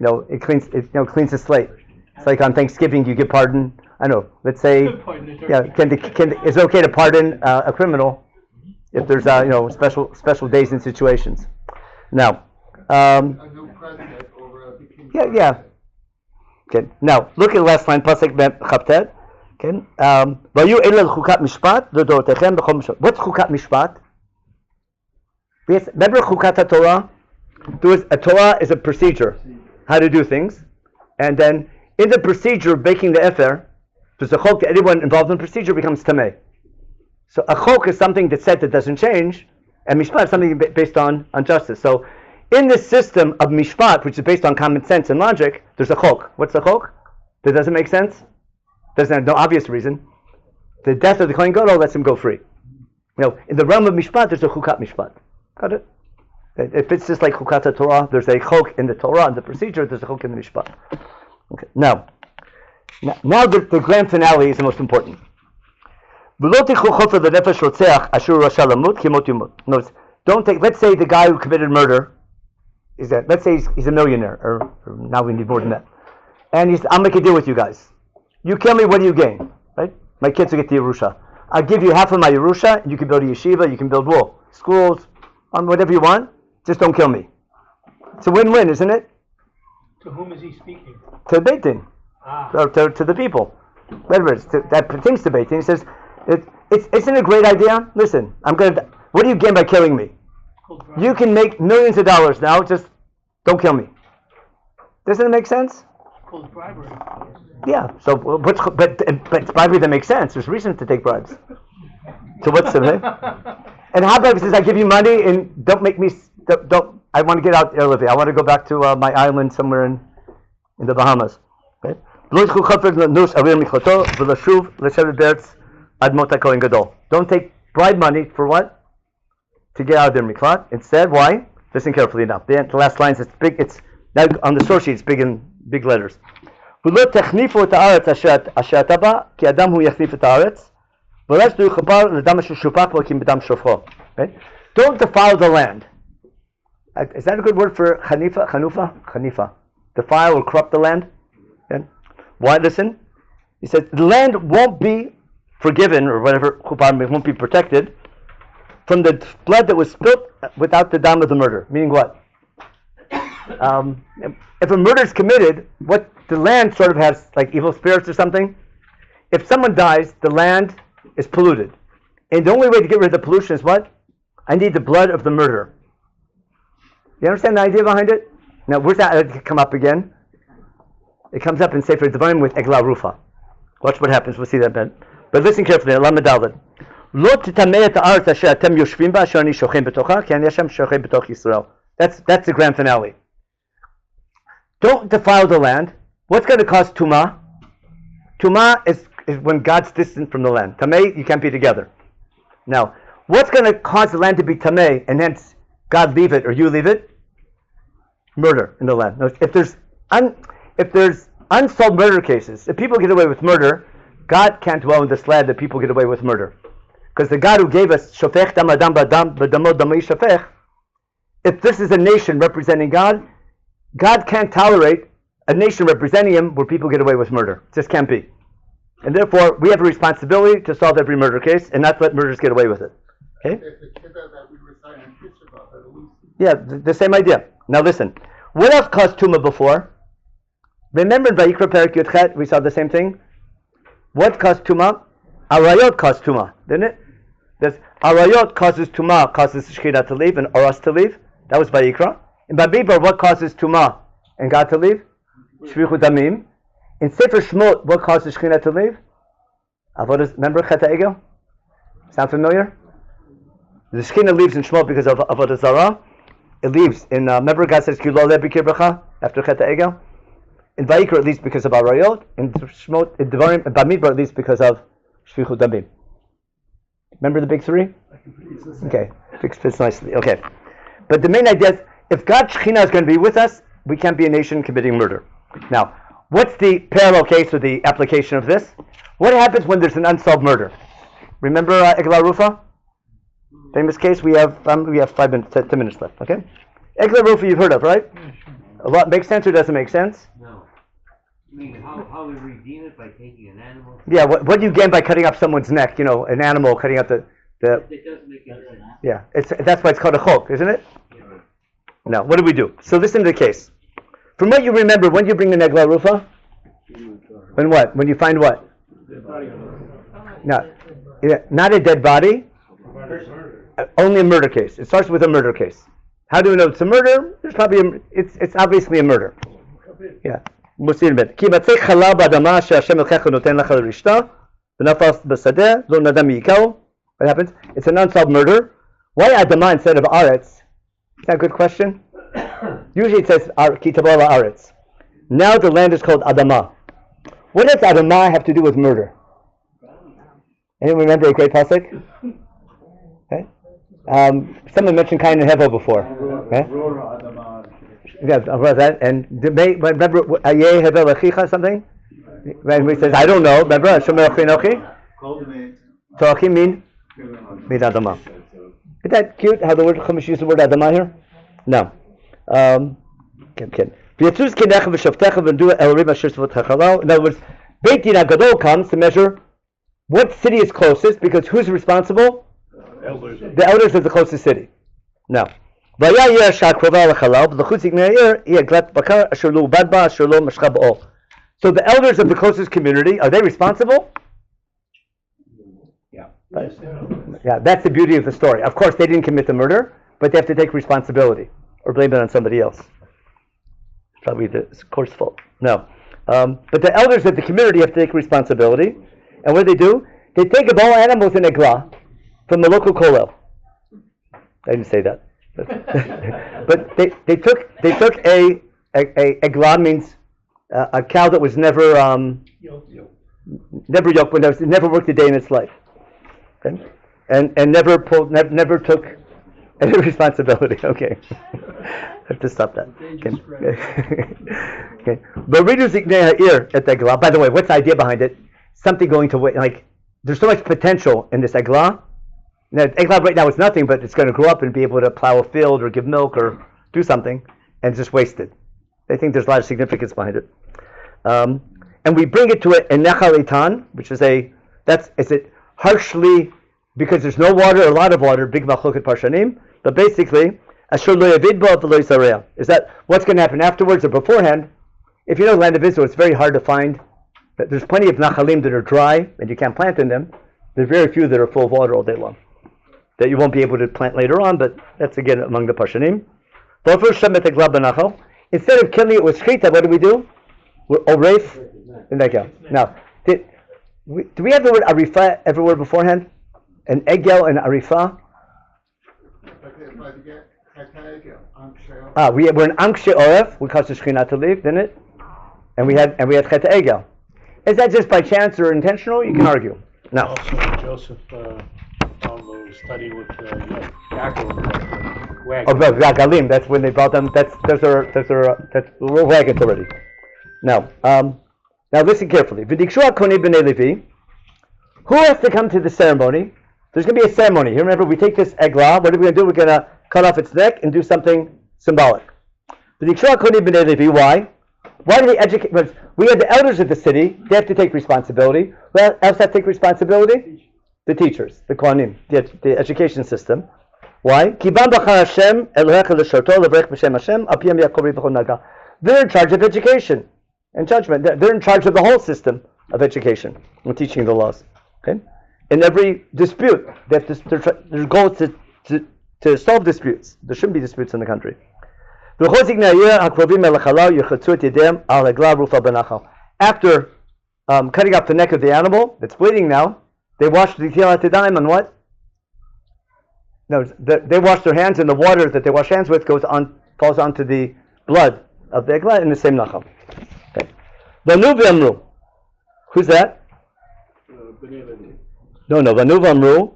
It cleans the slate. It's like on Thanksgiving you give pardon. I know. Let's say, yeah, is it okay to pardon a criminal if there's special days and situations? Now, yeah. Okay. Now look at the last line. Pasuk Chaptet. Okay. What's chukat mishpat? Remember chukat Torah? A Torah is a procedure, how to do things, and then in the procedure, baking the efer, there's a chok that anyone involved in the procedure becomes tameh. So a chok is something that's said that doesn't change, and mishpat is something based on justice. So in this system of mishpat, which is based on common sense and logic, there's a chok. What's the chok? That doesn't make sense? Doesn't have no obvious reason. The death of the Kohen Gadol lets him go free. In the realm of mishpat, there's a chukat mishpat. Got it? If it's just like chukat Torah, there's a chok in the Torah, in the procedure, there's a chok in the mishpat. Okay. Now the grand finale is the most important. Notice, don't take. Let's say the guy who committed murder is that. Let's say he's a millionaire, or now we need more than that. And I'll make a deal with you guys. You kill me, what do you gain? Right? My kids will get the Yerusha. I'll give you half of my Yerusha, and you can build a yeshiva, you can build schools, whatever you want. Just don't kill me. It's a win-win, isn't it? To whom is he speaking? To Beit Din. Or to the people. Whatever it is. That pertains to Beit Din. He says, isn't it a great idea? Listen, what do you gain by killing me? You can make millions of dollars now, just don't kill me. Doesn't it make sense? Called bribery. Yeah. So, but bribery that makes sense. There's reason to take bribes. So what's the thing? And how about if he says, I give you money and don't make me, don't, I want to get out early. I want to go back to my island somewhere in the Bahamas. Okay? Don't take bribe money for what? To get out of their miklat. Instead, why? Listen carefully now. The last line is big. It's now on the source sheet. It's big in big letters. Don't defile the land. Is that a good word for Hanifa? Defile or corrupt the land? Yeah. Why? Listen. He says the land won't be forgiven or whatever. Won't be protected from the blood that was spilt without the dam of the murder. Meaning what? If a murder is committed, what the land sort of has like evil spirits or something. If someone dies, the land is polluted, and the only way to get rid of the pollution is what? I need the blood of the murderer. You understand the idea behind it? Now, where's that come up again? It comes up in Sefer Devarim with Egla Rufa. Watch what happens. We'll see that then. But listen carefully. Lamed Daled. Lo titameh et haaretz asher atem yoshvim ba asher ani shochem betocha ki ani Hashem shochem betoch Yisrael. That's the grand finale. Don't defile the land. What's going to cause tumah? Tumah is when God's distant from the land. Tameh, you can't be together. Now, what's going to cause the land to be tameh and hence God leave it or you leave it? Murder in the land. Now, if there's unsolved murder cases. If people get away with murder, God can't dwell in this land that people get away with murder. Because the God who gave us, shofech dam adam b'dam b'damo damei shofech, if this is a nation representing God, God can't tolerate a nation representing Him where people get away with murder. It just can't be. And therefore, we have a responsibility to solve every murder case and not let murderers get away with it. Okay? Yeah, the same idea. Now listen, what else caused Tumah before? Remember in Vayikra Perek Yudchet, we saw the same thing? What caused Tumah? Arayot caused Tumah, didn't it? Arayot causes Tumah, causes Shechina to leave and Oras to leave. That was Vayikra. In Bamidbar, what causes Tumah and God to leave? Shvichu Damim. In Sefer Shmot, what causes Shechina to leave? Remember Chet HaEgel? Sound familiar? The Shechina leaves in Shmot because of Avodah Zarah. It leaves in, remember God says, Ki lo le b'kir bracha, after Chet HaEgel? In Vayikra, it leaves because of Arayot. In Shmot, in Devarim, in Bamidbar, it leaves because of Shvichu Damim. Remember the big three? Okay, fits nicely. Okay. But the main idea is, if God's Shekhinah is going to be with us, we can't be a nation committing murder. Now, what's the parallel case or the application of this? What happens when there's an unsolved murder? Remember Eglah Rufa? Famous case. We have 10 minutes left. Okay. Eglah Rufa, you've heard of, right? A lot makes sense or doesn't make sense? No. I mean, how we redeem it by taking an animal? Yeah. What do you gain by cutting up someone's neck? You know, an animal cutting up the. It doesn't make any sense. Yeah. That's why it's called a chok, isn't it? No. What do we do? So listen to the case. From what you remember, when do you bring the Eglah Rufa? When what? When you find what? No. Yeah, not a dead body. Only a murder case. It starts with a murder case. How do we know it's a murder? There's probably it's obviously a murder. Yeah. We'll see in a minute. Ki batzei chalal b'adama she'Hashem Elokecha noten lecha l'rishta v'nafas b'sadeh lo nadam yikau. What happens? It's an unsolved murder. Why adama instead of aretz? Is that a good question? Usually it says ki tabor la'aretz. Now the land is called adama. What does adama have to do with murder? Anyone remember a great pasuk? Okay. Someone mentioned Cain and Hevel before. Okay. Yeah, about that. And remember Ayeh Hevel Achicha something? When he says, I don't know. Remember Shomer Achinochi? Toachim mean adama. Isn't that cute? How the word Chumash uses the word adama here? No. In other words, Beit Din HaGadol comes to measure what city is closest, because who's responsible? The elders of the closest city. Now, so the elders of the closest community, are they responsible? Yeah. Yeah, that's the beauty of the story. Of course, they didn't commit the murder, but they have to take responsibility or blame it on somebody else. Probably the court's fault. No. But the elders of the community have to take responsibility. And what do? They take up all animals in Eglah from the local kollel. I didn't say that. But they took a Eglah means a cow that was never yoked, when it never worked a day in its life. Okay? And never took any responsibility. Okay. I have to stop that. Okay. But readers ear at the Eglah. By the way, what's the idea behind it? Something going to like. There's so much potential in this Eglah. Now, Eglah right now is nothing, but it's going to grow up and be able to plow a field or give milk or do something, and just waste it. They think there's a lot of significance behind it. And we bring it to a Nechal Eitan, which is is it harshly, because there's no water or a lot of water, big machloket parshanim, but basically, Asher lo yavid bo v'lo yisarea. Is that what's going to happen afterwards or beforehand? If you know the land of Israel, it's very hard to find. There's plenty of nachalim that are dry and you can't plant in them. There's very few that are full of water all day long that you won't be able to plant later on, but that's again among the Parshanim. Instead of killing it with shchita, what do? We're oreif in that cow. Now, do we have the word arifa everywhere beforehand? An egel and arifa? We're an ankshe oref. We caused the shechina to leave, didn't it? And we had chet egel. Is that just by chance or intentional? You can argue. No. Also, Joseph studied with Yaakov. Oh, Galim. That's when they brought them. That's we're wagons already. Now listen carefully. V'dikshu hakonim b'nei Levi. Who has to come to the ceremony? There's going to be a ceremony. Here, remember, we take this eglah. What are we going to do? We're going to cut off its neck and do something symbolic. V'dikshu hakonim b'nei Levi. Why? Why do they educate? We have the elders of the city. They have to take responsibility. Who else has to take responsibility? The teachers, the kohanim, the education system. Why? They're in charge of education and judgment. They're in charge of the whole system of education and teaching the laws. Okay? In every dispute, they have their goal is to solve disputes. There shouldn't be disputes in the country. After cutting off the neck of the animal that's bleeding now, they wash the tilatim on what? No, they wash their hands, and the water that they wash hands with falls onto the blood of the eglah in the same nachal. Okay. Vanu v'amru. Who's that? No. Vanu v'amru.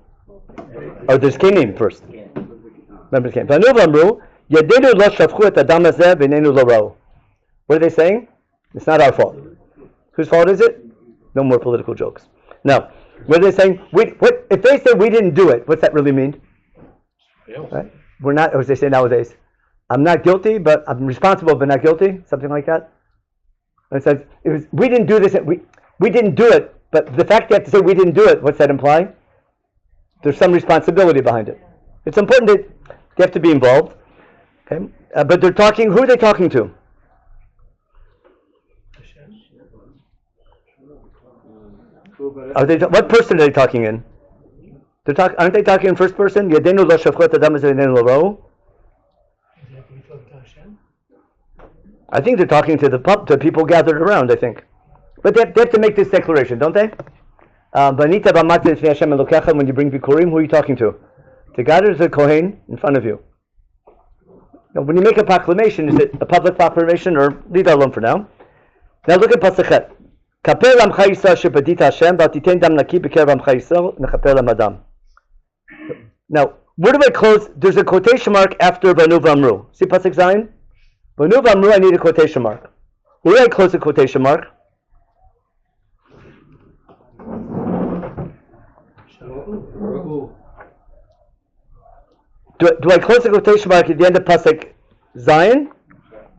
Or there's kenim first. Remember the kenim. Vanu v'amru. Yadenu lo shafchu et adam hazeh v'nenu lo ra'u. What are they saying? It's not our fault. Whose fault is it? No more political jokes. Now, what are they saying? If they say we didn't do it, what's that really mean? Right? We're not, as they say nowadays, I'm not guilty, but I'm responsible, but not guilty. Something like that. And it says we didn't do this. We didn't do it, but the fact they have to say we didn't do it, what's that imply? There's some responsibility behind it. It's important that they have to be involved. Okay, but they're talking. Who are they talking to? What person are they talking in? Aren't they talking in first person? Yadenu lo shafchat adam yadenu lo ra'u. I think they're talking to the people gathered around. I think, but they have to make this declaration, don't they? When you bring bikurim, who are you talking to? To God or to the kohen in front of you? Now, when you make a proclamation, is it a public proclamation or leave that alone for now? Now look at pasachet. Kaper lamcha Yisrael shebadita Hashem v'atiten dam naki b'kerev lamcha Yisrael nechaper lamadam. Now, where do I close? There's a quotation mark after Vanu v'amru. See pasuk zayin? Vanu v'amru, I need a quotation mark. Where do I close the quotation mark? Do I close the quotation mark at the end of pasuk zayin,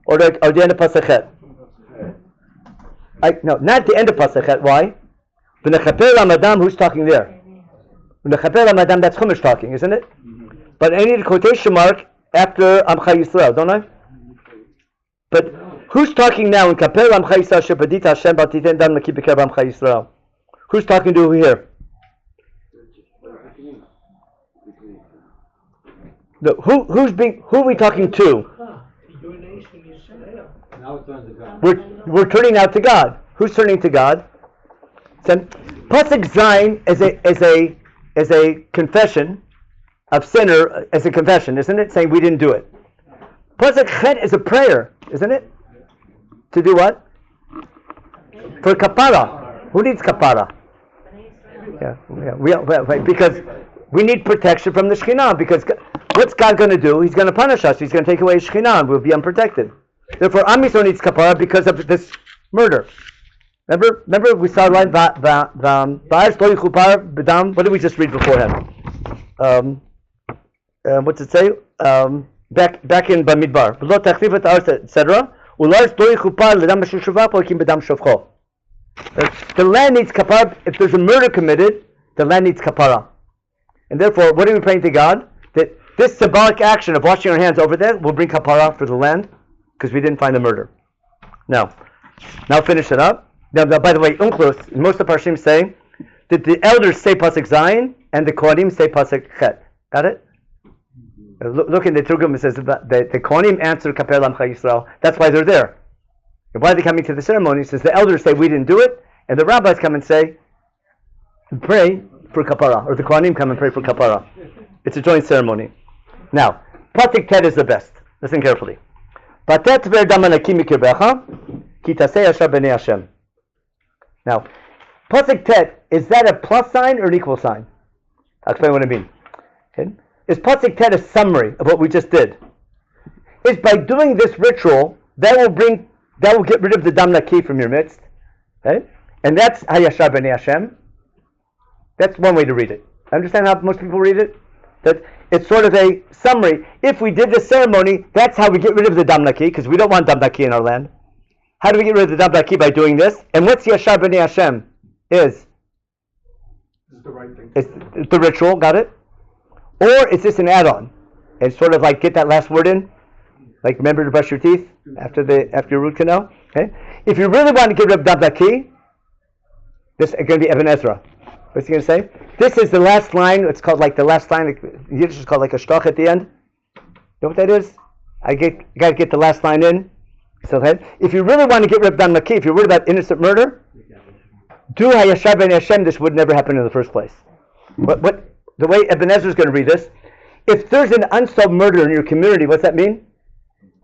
or the end of pasuk chet? No, not the end of pasuk. Why? V'nechaper lamadam. Who's talking there? V'nechaper lamadam. That's Chumash talking, isn't it? But I need a quotation mark after Amcha Yisrael, don't I? But who's talking now in Kaper Amcha Yisrael Shepadita Hashem Batiten Dam Naki B'Kerev Amcha Yisrael? Who's talking to who here? No, who are we talking to? We're turning out to God. Who's turning to God? So, pasuk zayin is a confession of sinner, as a confession, isn't it? Saying we didn't do it. Pasuk chet is a prayer, isn't it? To do what? For kapara. Who needs kapara? Because we need protection from the Shekhinah. Because what's God going to do? He's going to punish us. He's going to take away Shekhinah, and we'll be unprotected. Therefore, Am Yisrael needs kapara because of this murder. Remember we saw line what did we just read beforehand? What's it say? Back in Bamidbar, etc. The land needs kapara. If there's a murder committed, the land needs kapara. And therefore, what are we praying to God? That this symbolic action of washing our hands over there will bring kapara for the land, because we didn't find the murder. Now finish it up. Now, by the way, Unclus, most of the Parshim say that the elders say pasuk zayin and the kohanim say pasuk chet. Got it? Look in the Turgum, it says that the kohanim answer Kaper Lamcha Yisrael. That's why they're there. And why are they coming to the ceremony? It says the elders say we didn't do it, and the rabbis come and say, pray for kapara, or the kohanim come and pray for kapara. It's a joint ceremony. Now, pasuk tet is the best. Listen carefully. Patet ve'erdam anakim mikirbecha, ki taseh yashar b'nei Hashem. Now, pasuk tet, is that a plus sign or an equal sign? I'll explain what I mean. Okay? Is pasuk tet a summary of what we just did? Is by doing this ritual, that will bring that will get rid of the dam naki from your midst. Okay? And that's Hayashar B'nai Hashem. That's one way to read it. Understand how most people read it? That it's sort of a summary. If we did this ceremony, that's how we get rid of the dam naki, because we don't want dam naki in our land. How do we get rid of the dam naki? By doing this. And what's Yashar B'nai Hashem? This is the right thing. It's the ritual, got it? Or is this an add-on? And sort of like get that last word in? Like remember to brush your teeth after your root canal? Okay? If you really want to get rid of dam naki, this is going to be Ibn Ezra. What's he going to say? This is the last line. It's called like the last line. In Yiddish is called like a shtoch at the end. You know what that is? I got to get the last line in. So if you really want to get rid of dam naki, if you're worried about innocent murder, do Hayashar B'nai Hashem. This would never happen in the first place. What the way Ibn Ezra is going to read this? If there's an unsolved murder in your community, what's that mean?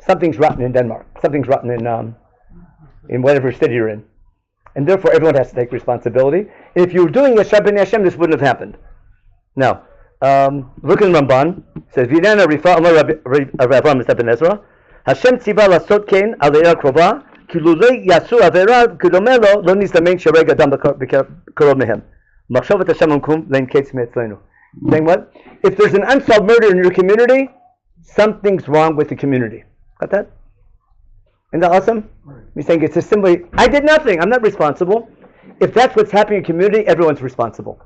Something's rotten in Denmark. Something's rotten in whatever city you're in. And therefore, everyone has to take responsibility. If you were doing Yashar B'nai Hashem, this wouldn't have happened. Now, look in Ramban. It says, V'nana rifa amar Rabbi Ibn Ezra, Hashem tziva lasot kein al eir krova, ki lulei yasu avera k'domeh lo lo nizdamen shareg adam b'karov mehem. Machshavat Hashem umkum lein ketz me'etzleinu. Saying what? If there's an unsolved murder in your community, something's wrong with the community. Got that? Isn't that awesome? He's saying it's just simply, I did nothing, I'm not responsible. If that's what's happening in community, everyone's responsible.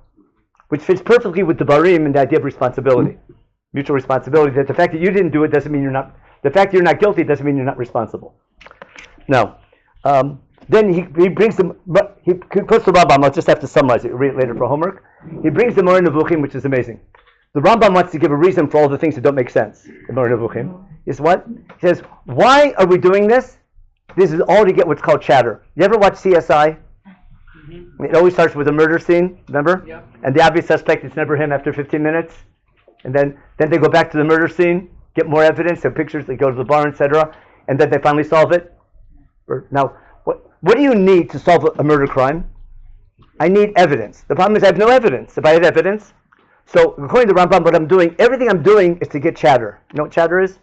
Which fits perfectly with the Devarim and the idea of responsibility. Mutual responsibility, that the fact that you didn't do it doesn't mean you're not, the fact that you're not guilty doesn't mean you're not responsible. Now, then he brings them, he quotes the Rambam, I'll just have to summarize it, read it later for homework. He brings the Moreh Nevuchim, which is amazing. The Rambam wants to give a reason for all the things that don't make sense. The Moreh Nevuchim is what? He says, why are we doing this? This is all to get what's called chatter. You ever watch CSI? Mm-hmm. It always starts with a murder scene, remember? Yeah. And the obvious suspect, it's never him after 15 minutes. And then they go back to the murder scene, get more evidence, have pictures, they go to the bar, etc. And then they finally solve it. Now, what do you need to solve a murder crime? I need evidence. The problem is I have no evidence. If I had evidence, so according to Rambam, what I'm doing, everything I'm doing is to get chatter. You know what chatter is?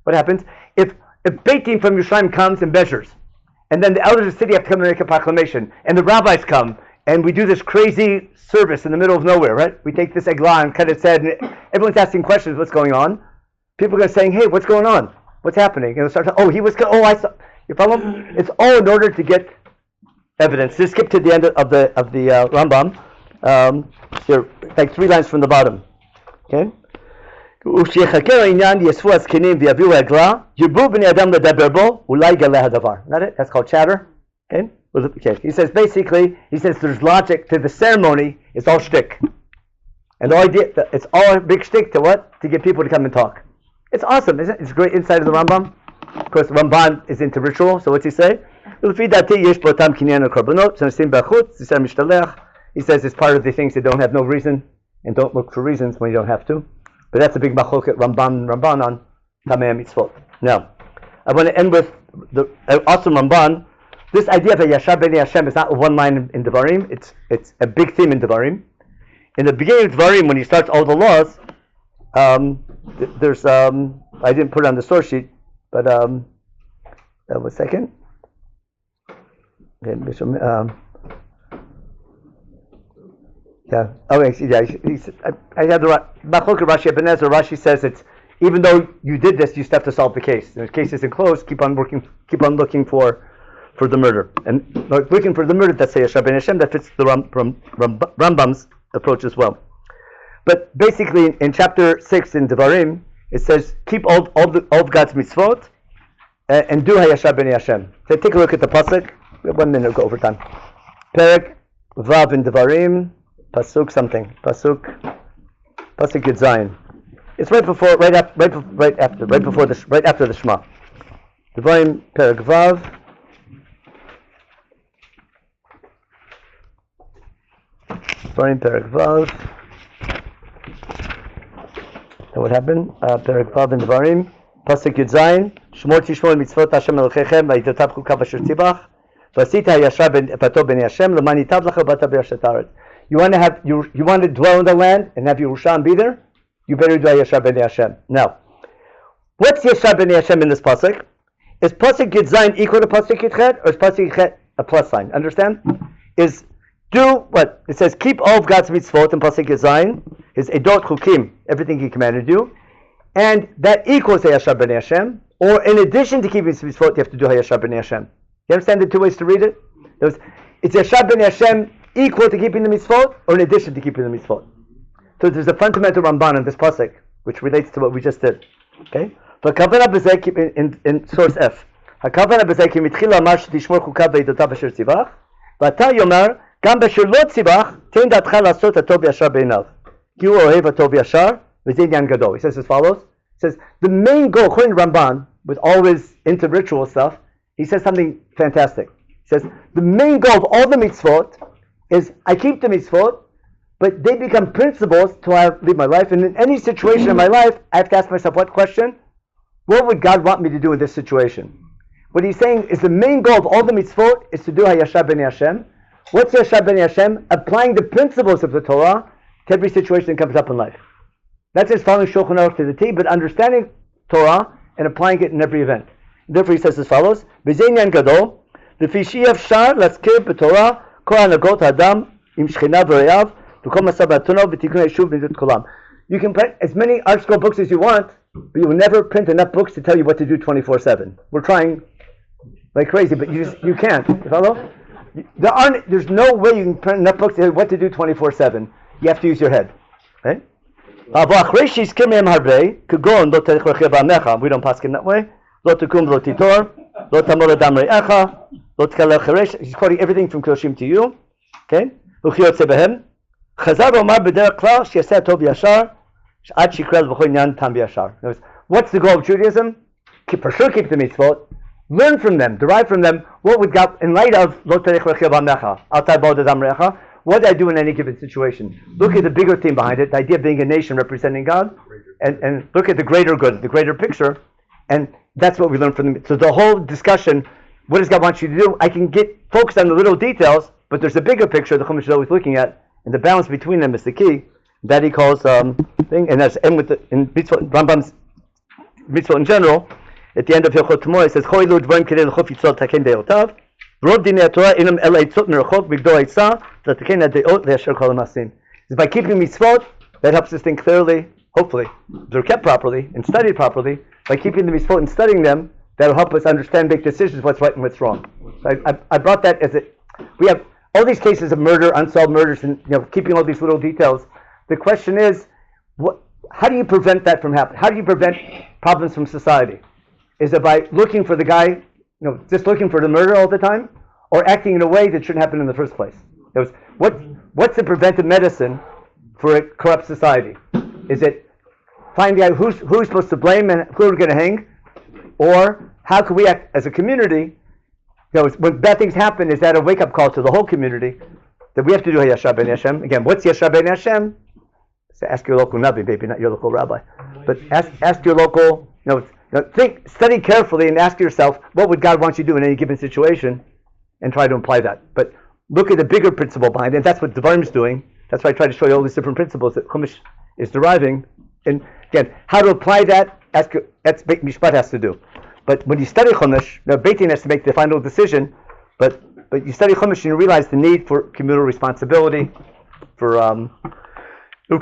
What happens? If Beit Din from Yerushalayim comes and measures, and then the elders of the city have to come and make a proclamation, and the rabbis come, and we do this crazy service in the middle of nowhere, right? We take this eglah and cut its head, and everyone's asking questions, what's going on? People are saying, hey, what's going on? What's happening? And they'll start to, I saw. You follow? It's all in order to get evidence. Just skip to the end of the Rambam. Here, like 3 lines from the bottom. Okay? Not it? That's called chatter. Okay? He says basically, there's logic to the ceremony, it's all shtick. And the idea, it's all a big shtick to what? To get people to come and talk. It's awesome, isn't it? It's a great insight of the Rambam. Of course, Ramban is into ritual, so what's he say? He says it's part of the things that don't have no reason and don't look for reasons when you don't have to. But that's a big machloket Ramban on Tamei Mitzvot. Now, I want to end with the awesome Ramban. This idea of a Yashar B'nai Hashem is not one line in Devarim. It's a big theme in Devarim. In the beginning of Devarim, when he starts all the laws, there's I didn't put it on the source sheet, but 1 second. Okay, yeah. Okay. Yeah. I had the Machloket Rashi Ibn Ezra. Rashi says it's even though you did this, you still have to solve the case. And the case isn't closed. Keep on looking for the murder, and looking for the murder. That's Yashar B'nai Hashem. That fits the Rambam's approach as well. But basically, in chapter 6 in Devarim, it says keep all of God's mitzvot and do Yashar B'nai Hashem. So take a look at the pasuk. We have 1 minute to go over time. Perek Vav in Devarim. Pasuk something. Pasuk Yud Zayin. It's right after the Shema. Devarim Perek Vav. Devarim Perek Vav. So what happened? Perek Vav in Devarim. Pasuk Yud Zayin. Shmot tishmor mitzvot Hashem Elokechem v'yitotav chukav asher tzivach. V'asita Yashar Pato B'nai Hashem l'man yitav lacha b'ata b'yashat haaretz. You want to dwell in the land and have Yerushalayim be there? You better do Yashar B'nai Hashem. Now, what's Yashar B'nai Hashem in this pasuk? is pasuk Yud Zayin equal to pasuk Yud Chet, or is pasuk Yud Chet a plus sign? Understand? Is do what it says. Keep all of God's mitzvot in pasuk Yud Zayin. His edot chukim, everything He commanded you, and that equals Hayashar b'nei Hashem. Or in addition to keeping His mitzvot, you have to do Hayashar b'nei Hashem. You understand the two ways to read it? It's Hayashar b'nei Hashem equal to keeping the mitzvot, or in addition to keeping the mitzvot. So there's a fundamental Ramban in this pasuk, which relates to what we just did. Okay? But Kavana b'zeh in source F. Hakavana b'zeh ki mitchila amar shetishmor chukav ve'edotav asher tzivach, v'ata yomer gam b'asher lo tzivach tein datcha lasot hatov yashar beinav. Ki hu ohev hatov yashar v'zeh inyan gadol. He says as follows. He says the main goal, according to Ramban, with all his into ritual stuff, he says something fantastic. He says the main goal of all the mitzvot is I keep the mitzvot, but they become principles till I live my life. And in any situation in my life, I have to ask myself what question? What would God want me to do in this situation? What he's saying is the main goal of all the mitzvot is to do Hayashar b'nei Hashem. What's Hayashar b'nei Hashem? Applying the principles of the Torah to every situation that comes up in life. That's just following Shulchan Aruch to the T, but understanding Torah and applying it in every event. Therefore he says as follows, V'zeh inyan gadol, v'fi she'efshar laskir b'Torah kol hanagot ha'adam im shechina v'reyav v'kol masav ha'tonov v'tikun ha'yeshuv v'zut kolam. You can print as many art scroll books as you want, but you will never print enough books to tell you what to do 24/7. We're trying like crazy, but you can't. You follow? There's no way you can print enough books to tell you what to do 24/7. You have to use your head. Right? We don't pass in that way. He's quoting everything from Kedoshim to you. Okay? What's the goal of Judaism? For sure keep the mitzvot. Learn from them, derive from them. What would God, in light of what did I do in any given situation? Look at the bigger theme behind it, the idea of being a nation representing God, and look at the greater good, the greater picture, and that's what we learn from them. So the whole discussion, what does God want you to do? I can get focused on the little details, but there's a bigger picture the Chumash is always looking at, and the balance between them is the key. That he calls thing, and that's in mitzvot, Rambam's mitzvot in general. At the end of Hilchot Tomorrow, it says, "Choilu dvarim kedei l'chof yitzot taken deotav." Rov dinei Torah inam el eitzot merachok b'gdol eitzah taken deot ve'asher kol ha'masim. By keeping mitzvot, that helps us think clearly. Hopefully, they're kept properly and studied properly. By keeping the mitzvot and studying them, that'll help us understand, make decisions, what's right and what's wrong. So I brought that as we have all these cases of murder, unsolved murders, and keeping all these little details. The question is, how do you prevent that from happening? How do you prevent problems from society? Is it by looking for the guy, just looking for the murder all the time, or acting in a way that shouldn't happen in the first place? What's the preventive medicine for a corrupt society? Is it finding out who's supposed to blame and who we're going to hang, or how can we act as a community? When bad things happen, is that a wake-up call to the whole community that we have to do Hayashar b'nei Hashem? Again, what's Hayashar b'nei Hashem? So ask your local Nabi, maybe not your local rabbi, but ask your local. Study carefully and ask yourself, what would God want you to do in any given situation, and try to apply that. But look at the bigger principle behind it, and that's what Devarim is doing. That's why I try to show you all these different principles that Chumash is deriving. And again, how to apply that, that's Beit Mishpat has to do. But when you study Chumash, Beit Din has to make the final decision, but you study Chumash and you realize the need for communal responsibility, for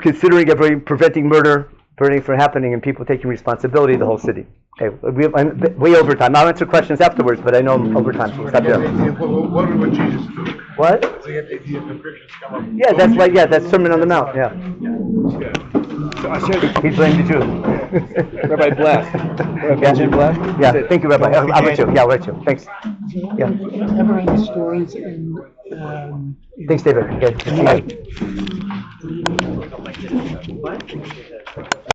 considering preventing murder, preventing from happening, and people taking responsibility of the whole city. Okay, I'm way over time. I'll answer questions afterwards, but I know I'm over time, so we'll stop there. What would Jesus do? What? We had the idea of the Christians come up. Yeah, that's right. Yeah, that's Sermon on the Mount. Yeah. He blamed the Jews. Rabbi Blast. Rabbi Jim Blast? Yeah, thank you, Rabbi. I'll let you. Yeah, I'll let you. Thanks. Yeah. Ever any stories in Thanks, David. Okay. What?